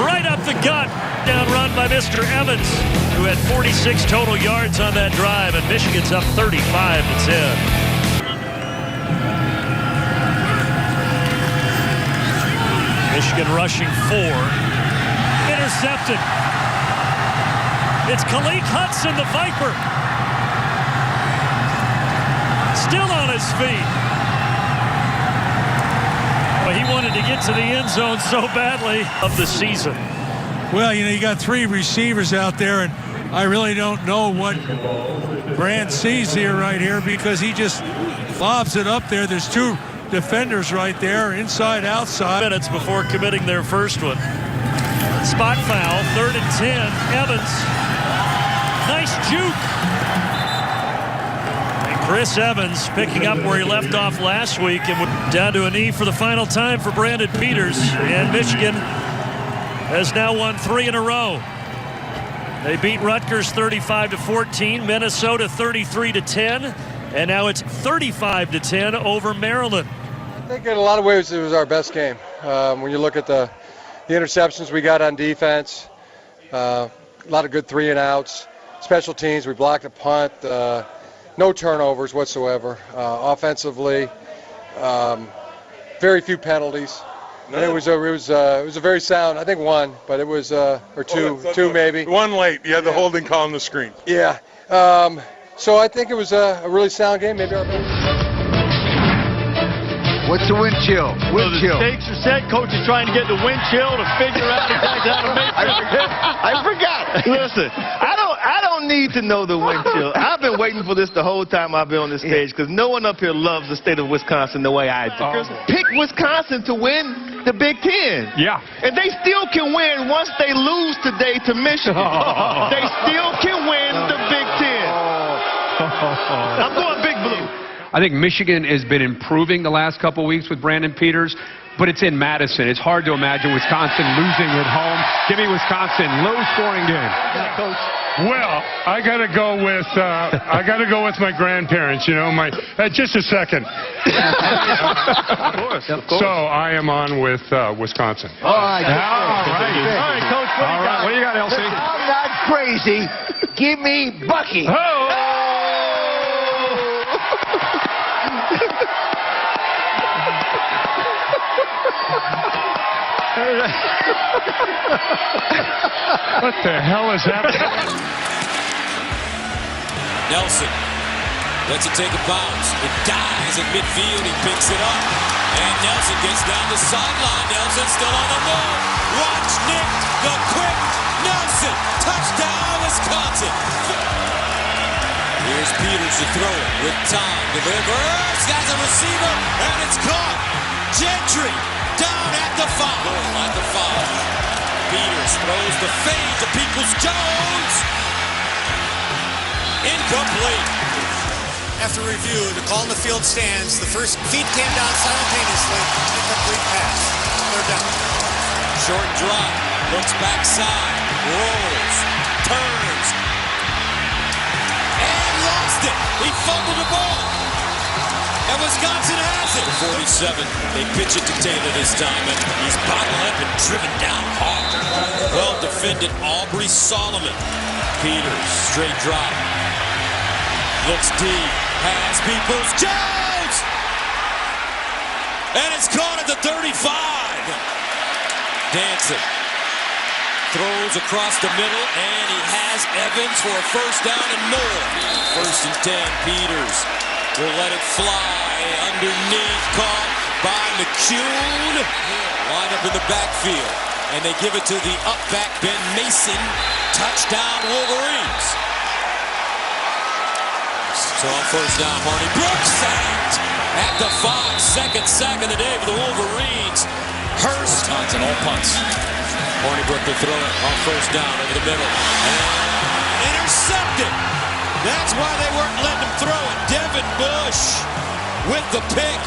Right up the gut. Down run by Mr. Evans, who had 46 total yards on that drive, and Michigan's up 35-10. Michigan rushing 4. Intercepted. It's Khaleke Hudson, the Viper. Still on his feet. Well, he wanted to get to the end zone so badly of the season. Well, you know, you got 3 receivers out there, and I really don't know what Brand sees here right here because he just lobs it up there. There's 2 defenders right there, inside, outside. Minutes before committing their first one. Spot foul, 3rd and 10. Evans. Nice juke. And Chris Evans picking up where he left off last week and down to a knee for the final time for Brandon Peters. And Michigan has now won 3 in a row. They beat Rutgers 35-14, Minnesota 33-10, and now it's 35-10 over Maryland. I think in a lot of ways it was our best game. When you look at the interceptions we got on defense, a lot of good 3-and-outs. Special teams, we blocked a punt, no turnovers whatsoever. Offensively, very few penalties. And it was a very sound. I think 1, but it was or 2 maybe. 1 late. You had the holding call on the screen. Yeah. So I think it was a really sound game. Maybe our best. What's the wind chill? Wind chill. The stakes are set. Coach is trying to get the wind chill to figure out exactly how to make it. I forgot. Listen, I don't need to know the wind chill. I've been waiting for this the whole time I've been on this stage because no one up here loves the state of Wisconsin the way I do. Pick Wisconsin to win the Big Ten. Yeah. And they still can win once they lose today to Michigan. They still can win the Big Ten. I'm going Big Blue. I think Michigan has been improving the last couple weeks with Brandon Peters, but it's in Madison. It's hard to imagine Wisconsin losing at home. Give me Wisconsin, low-scoring game. Coach. Well, I gotta go with my grandparents. You know, just a second. Of course. So I am on with Wisconsin. All right. All right, Coach. What do you got, LC? I'm not crazy. Give me Bucky. What the hell is happening? Nelson lets it take a bounce. It dies at midfield. He picks it up. And Nelson gets down the sideline. Nelson still on the move. Watch Nick, the quick Nelson. Touchdown, Wisconsin. Here's Peters to throw it with time. Delivers. Got a receiver. And it's caught. Gentry down at the 5. At the 5. Peters throws the fade to Peoples-Jones. Incomplete. After review, the call in the field stands. The first feet came down simultaneously. Incomplete pass. 3rd down. Short drop. Looks backside. Rolls. Turns. And lost it. He fumbled the ball. And Wisconsin has it. 47. They pitch it to Taylor this time. And he's bottled up and driven down hard. Well defended Aubrey Solomon. Peters, straight drop. Looks deep. Has Peoples-Jones. And it's caught at the 35. Dancing. Throws across the middle, and he has Evans for a first down and more. 1st and 10, Peters will let it fly. Underneath, caught by McCune. Line up in the backfield, and they give it to the up back, Ben Mason. Touchdown, Wolverines. So on 1st down, Marty Brooks sacked at the 5. 2nd sack of the day for the Wolverines. Hurst. Punts and all punts. Barney Brook will throw it on 1st down over the middle. And intercepted. That's why they weren't letting him throw it. Devin Bush with the pick.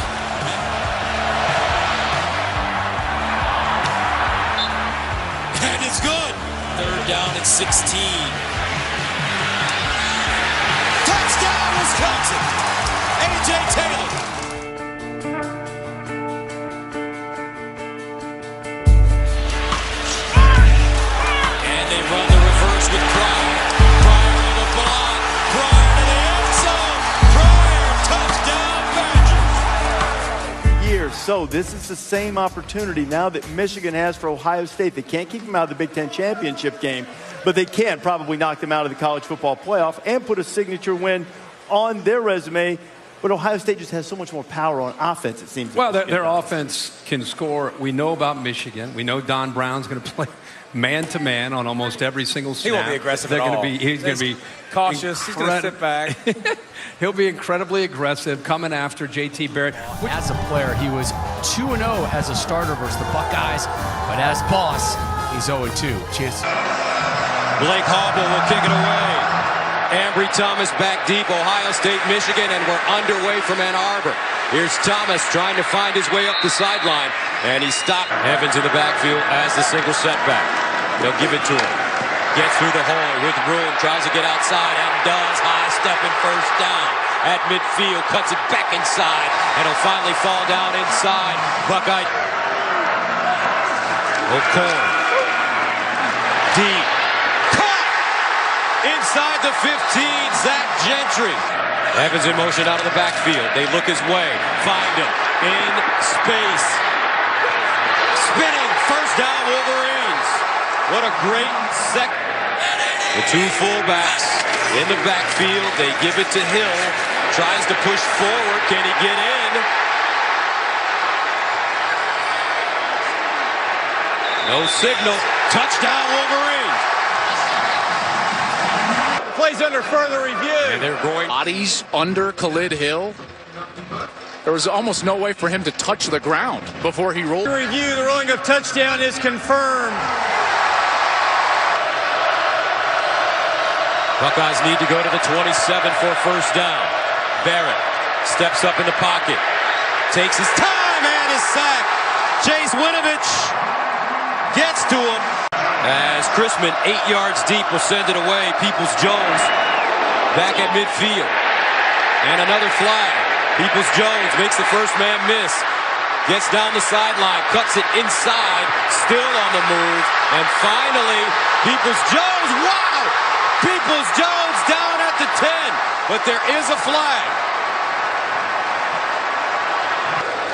And it's good. 3rd down at 16. Touchdown, Wisconsin. A.J. Taylor. So this is the same opportunity now that Michigan has for Ohio State. They can't keep them out of the Big Ten championship game, but they can probably knock them out of the college football playoff and put a signature win on their resume. But Ohio State just has so much more power on offense, it seems. Well, their offense can score. We know about Michigan. We know Don Brown's going to play man-to-man on almost every single snap. He won't be aggressive at all. He's going to be cautious. He's going to sit back. He'll be incredibly aggressive, coming after J.T. Barrett. As a player, he was 2-0 as a starter versus the Buckeyes, but as boss, he's 0-2. Cheers. Blake Hobble will kick it away. Ambry Thomas back deep, Ohio State, Michigan, and we're underway from Ann Arbor. Here's Thomas trying to find his way up the sideline, and he stopped. Evans in the backfield as the single setback. They'll give it to him. Gets through the hole with room, tries to get outside, and does. High stepping 1st down at midfield, cuts it back inside, and he'll finally fall down inside. Buckeye. O'Corn. Deep. Inside the 15, Zach Gentry. Evans in motion out of the backfield. They look his way. Find him in space. Spinning. 1st down, Wolverines. What a great sec. The 2 fullbacks in the backfield. They give it to Hill. Tries to push forward. Can he get in? No signal. Touchdown, Wolverines. Plays under further review. And they're going. Bodies under Khalid Hill. There was almost no way for him to touch the ground before he rolled. Review, the ruling of touchdown is confirmed. Buckeyes need to go to the 27 for 1st down. Barrett steps up in the pocket. Takes his time and is sacked. Chase Winovich gets to him. As Chrisman, 8 yards deep, will send it away. Peoples-Jones back at midfield. And another flag. Peoples-Jones makes the 1st man miss. Gets down the sideline, cuts it inside, still on the move. And finally, Peoples-Jones, wow! Peoples-Jones down at the 10. But there is a flag.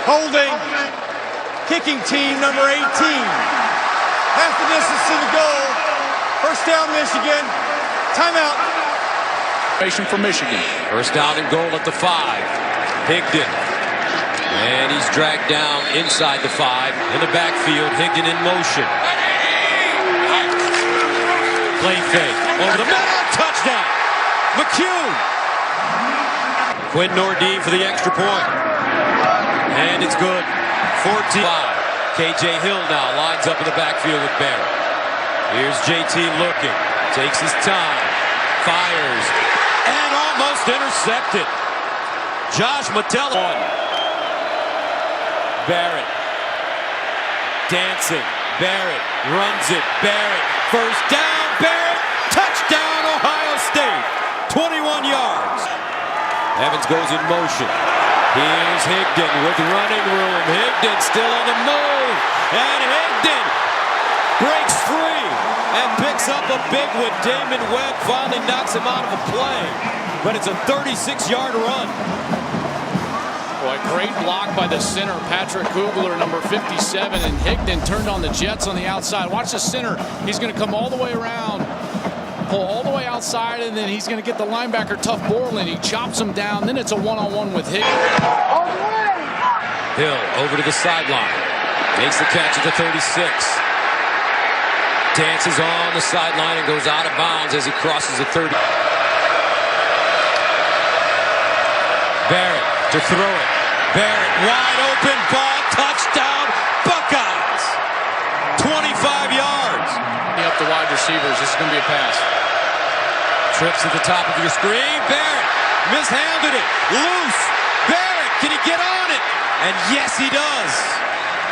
Holding. Kicking team number 18. Half the distance to the goal. 1st down, Michigan. Timeout. For Michigan. 1st down and goal at the 5. Higdon. And he's dragged down inside the 5. In the backfield, Higdon in motion. Play fake. Over the middle. Touchdown. McCune. Quinn Nordine for the extra point. And it's good. 14-5. K.J. Hill now lines up in the backfield with Barrett. Here's J.T. looking. Takes his time. Fires. And almost intercepted. Josh Mattel on. Barrett. Dancing. Barrett. Runs it. Barrett. 1st down. Barrett. Touchdown, Ohio State. 21 yards. Evans goes in motion. Here's Higdon with running room. Higdon still on the move. And Higdon breaks free and picks up a big one. Damon Webb finally knocks him out of a play. But it's a 36-yard run. Boy, great block by the center, Patrick Kugler, number 57, and Higdon turned on the Jets on the outside. Watch the center. He's going to come all the way around, pull all the way outside, and then he's going to get the linebacker, Tough Borland. He chops him down. Then it's a one-on-one with Higdon. Hill over to the sideline. Makes the catch at the 36. Dances on the sideline and goes out of bounds as he crosses the 30. Barrett to throw it. Barrett wide open ball. Touchdown Buckeyes. 25 yards. Up the wide receivers. This is going to be a pass. Trips at the top of your screen. Barrett mishandled it. Loose. Barrett, can he get on it? And yes, he does.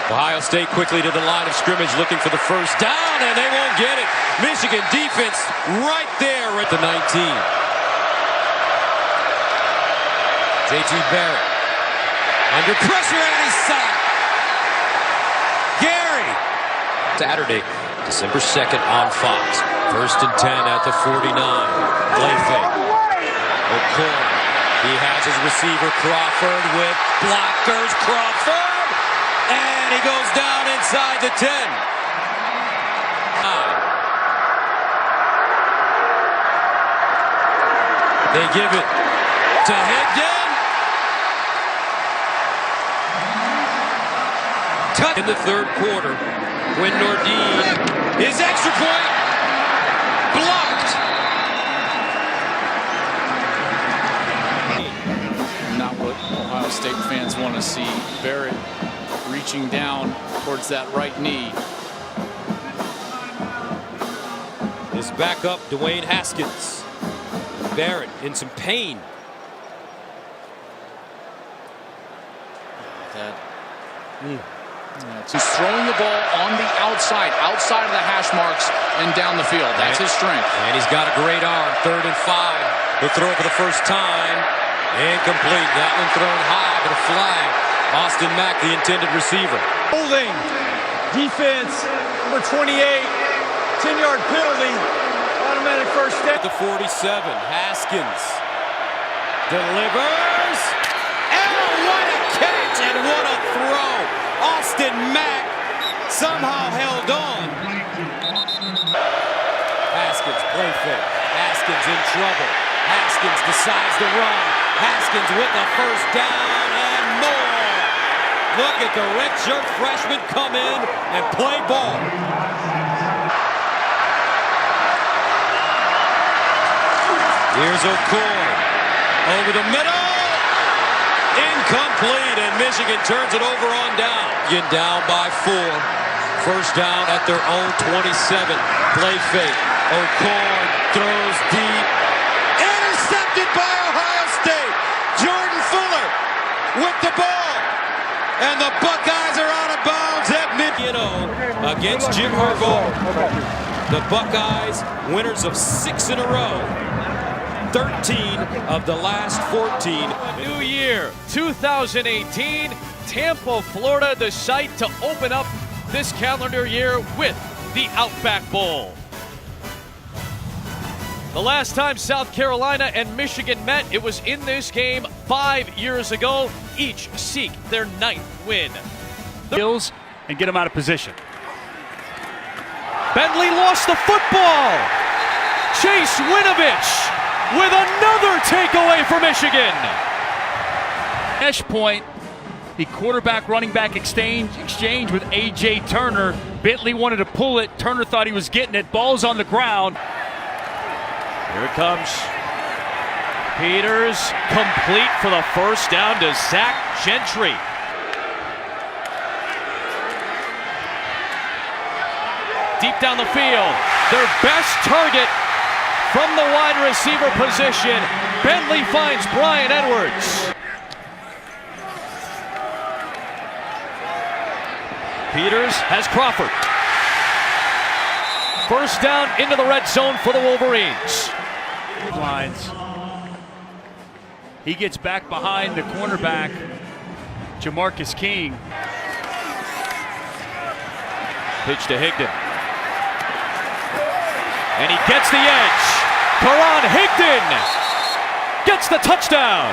Ohio State quickly to the line of scrimmage looking for the first down, and they won't get it. Michigan defense right there at the 19. J.T. Barrett under pressure and he's sacked. Gary. Saturday, December 2nd on Fox. 1st and 10 at the 49. Play fake. O'Connor. He has his receiver Crawford with blockers. Crawford. And he goes down inside the 10. They give it to Higdon. In the third quarter, when Nordin, his extra point, blocked. Not what Ohio State fans want to see. Barrett reaching down towards that right knee. His backup, Dwayne Haskins. Barrett in some pain. He's throwing the ball on the outside of the hash marks and down the field. That's his strength. And he's got a great arm. 3rd and 5. He'll throw it for the first time. Incomplete. That one thrown high, but a flag. Austin Mack, the intended receiver. Holding. Defense, number 28. 10-yard penalty. Automatic first step. The 47. Haskins delivers. And what a catch and what a throw. Austin Mack somehow held on. Haskins play fake. Haskins in trouble. Haskins decides to run. Haskins with the first down and more. Look at the redshirt freshman come in and play ball. Here's O'Connor over the middle. Incomplete, and Michigan turns it over on down. Get down by 4. First down at their own 27. Play fake. O'Connor throws deep. Intercepted by Ohio State. Jordan Fuller with the ball. And the Buckeyes are out of bounds at against Jim Harbaugh. The Buckeyes, winners of 6 in a row. 13 of the last 14. New year, 2018, Tampa, Florida, the site to open up this calendar year with the Outback Bowl. The last time South Carolina and Michigan met, it was in this game 5 years ago. Each seek their 9th win. Skills and get them out of position. Bentley lost the football. Chase Winovich with another takeaway for Michigan. Mesh point, the quarterback running back exchange with A.J. Turner. Bentley wanted to pull it. Turner thought he was getting it. Ball's on the ground. Here it comes. Peters complete for the first down to Zach Gentry. Deep down the field, their best target from the wide receiver position. Bentley finds Brian Edwards. Peters has Crawford. First down into the red zone for the Wolverines. Lines. He gets back behind the cornerback, Jamarcus King. Pitch to Higdon. And he gets the edge. Karan Higdon gets the touchdown.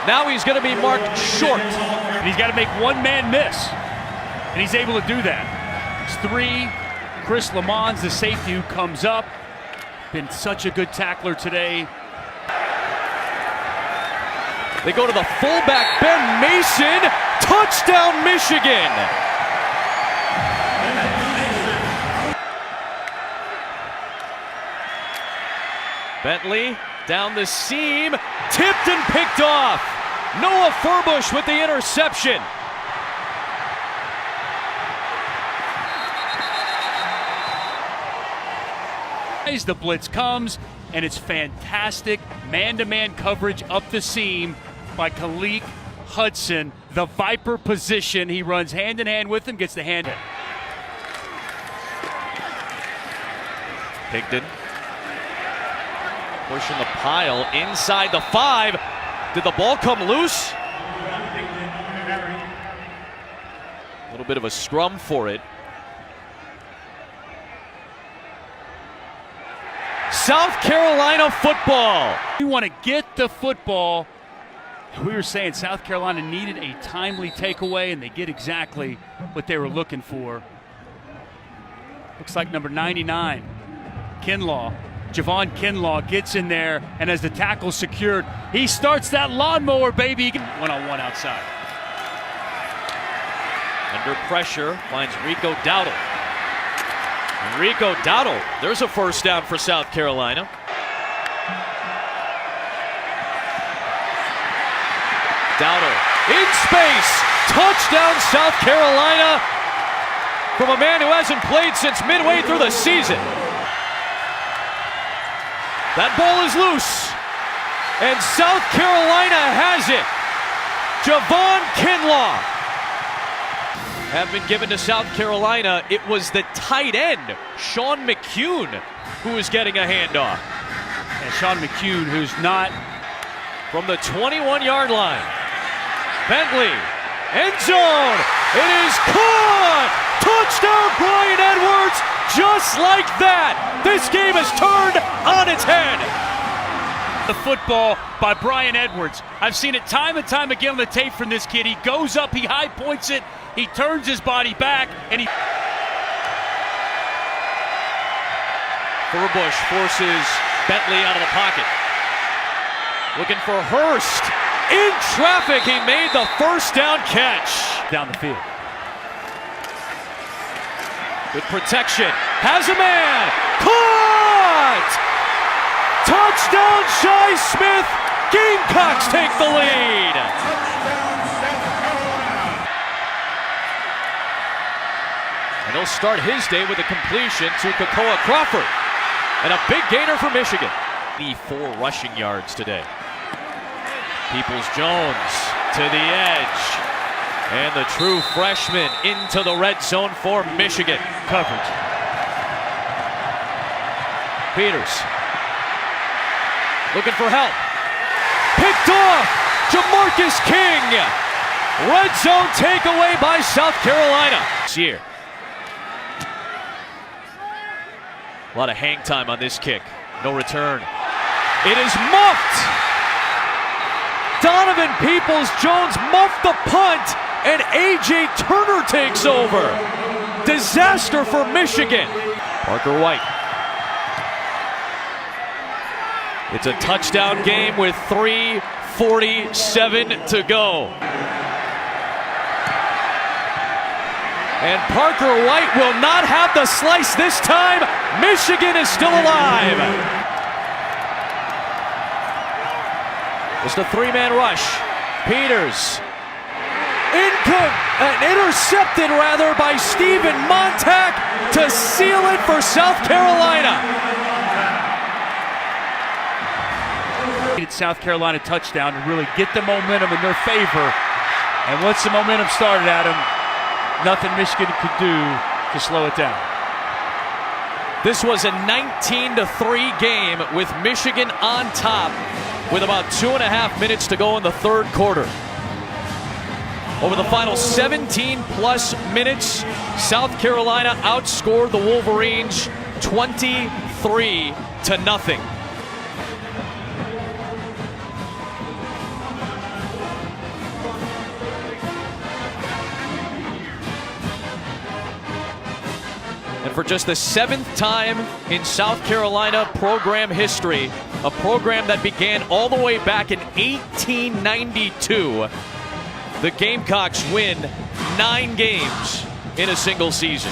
Now he's going to be marked short. And he's got to make one man miss. And he's able to do that. It's 3. Chris Lamons, the safety who comes up. Been such a good tackler today. They go to the fullback, Ben Mason. Touchdown, Michigan. Bentley down the seam, tipped and picked off. Noah Furbush with the interception. The blitz comes, and it's fantastic man-to-man coverage up the seam by Khaleke Hudson. The Viper position, he runs hand-in-hand with him, gets the hand in. Higdon pushing the pile inside the 5. Did the ball come loose? A little bit of a scrum for it. South Carolina football. We want to get the football. We were saying South Carolina needed a timely takeaway, and they get exactly what they were looking for. Looks like number 99, Kinlaw. Javon Kinlaw gets in there, and as the tackle secured, he starts that lawnmower, baby. One-on-one outside. Under pressure, finds Rico Dowdle. And Rico Dowdle, there's a first down for South Carolina. Dowdle in space, touchdown South Carolina from a man who hasn't played since midway through the season. That ball is loose, and South Carolina has it. Javon Kinlaw have been given to South Carolina. It was the tight end, Sean McCune, who is getting a handoff. And Sean McCune, who's not from the 21-yard line. Bentley, end zone. It is caught. Touchdown, Bryan Edwards. Just like that, this game is turned on its head. The football by Bryan Edwards. I've seen it time and time again on the tape from this kid. He goes up, he high points it, he turns his body back, and he... Furbush forces Bentley out of the pocket. Looking for Hurst. In traffic, he made the first down catch. Down the field. Good protection. Has a man. Caught! Touchdown, Shi Smith. Gamecocks take the lead. And he'll start his day with a completion to Kakoa Crawford. And a big gainer for Michigan. The 4 rushing yards today. Peoples-Jones to the edge. And the true freshman into the red zone for Michigan. Coverage. Peters. Looking for help. Picked off. Jamarcus King. Red zone takeaway by South Carolina. Here. A lot of hang time on this kick. No return. It is muffed. Donovan Peoples-Jones muffed the punt, and A.J. Turner takes over. Disaster for Michigan. Parker White. It's a touchdown game with 3:47 to go. And Parker White will not have the slice this time. Michigan is still alive. It's the 3-man rush. Peters. Intercepted rather by Stephen Montack to seal it for South Carolina. South Carolina touchdown to really get the momentum in their favor. And once the momentum started at them, nothing Michigan could do to slow it down. This was a 19-3 game with Michigan on top with about 2.5 minutes to go in the third quarter. Over the final 17-plus minutes, South Carolina outscored the Wolverines 23-0. And for just the 7th time in South Carolina program history, a program that began all the way back in 1892, the Gamecocks win 9 games in a single season.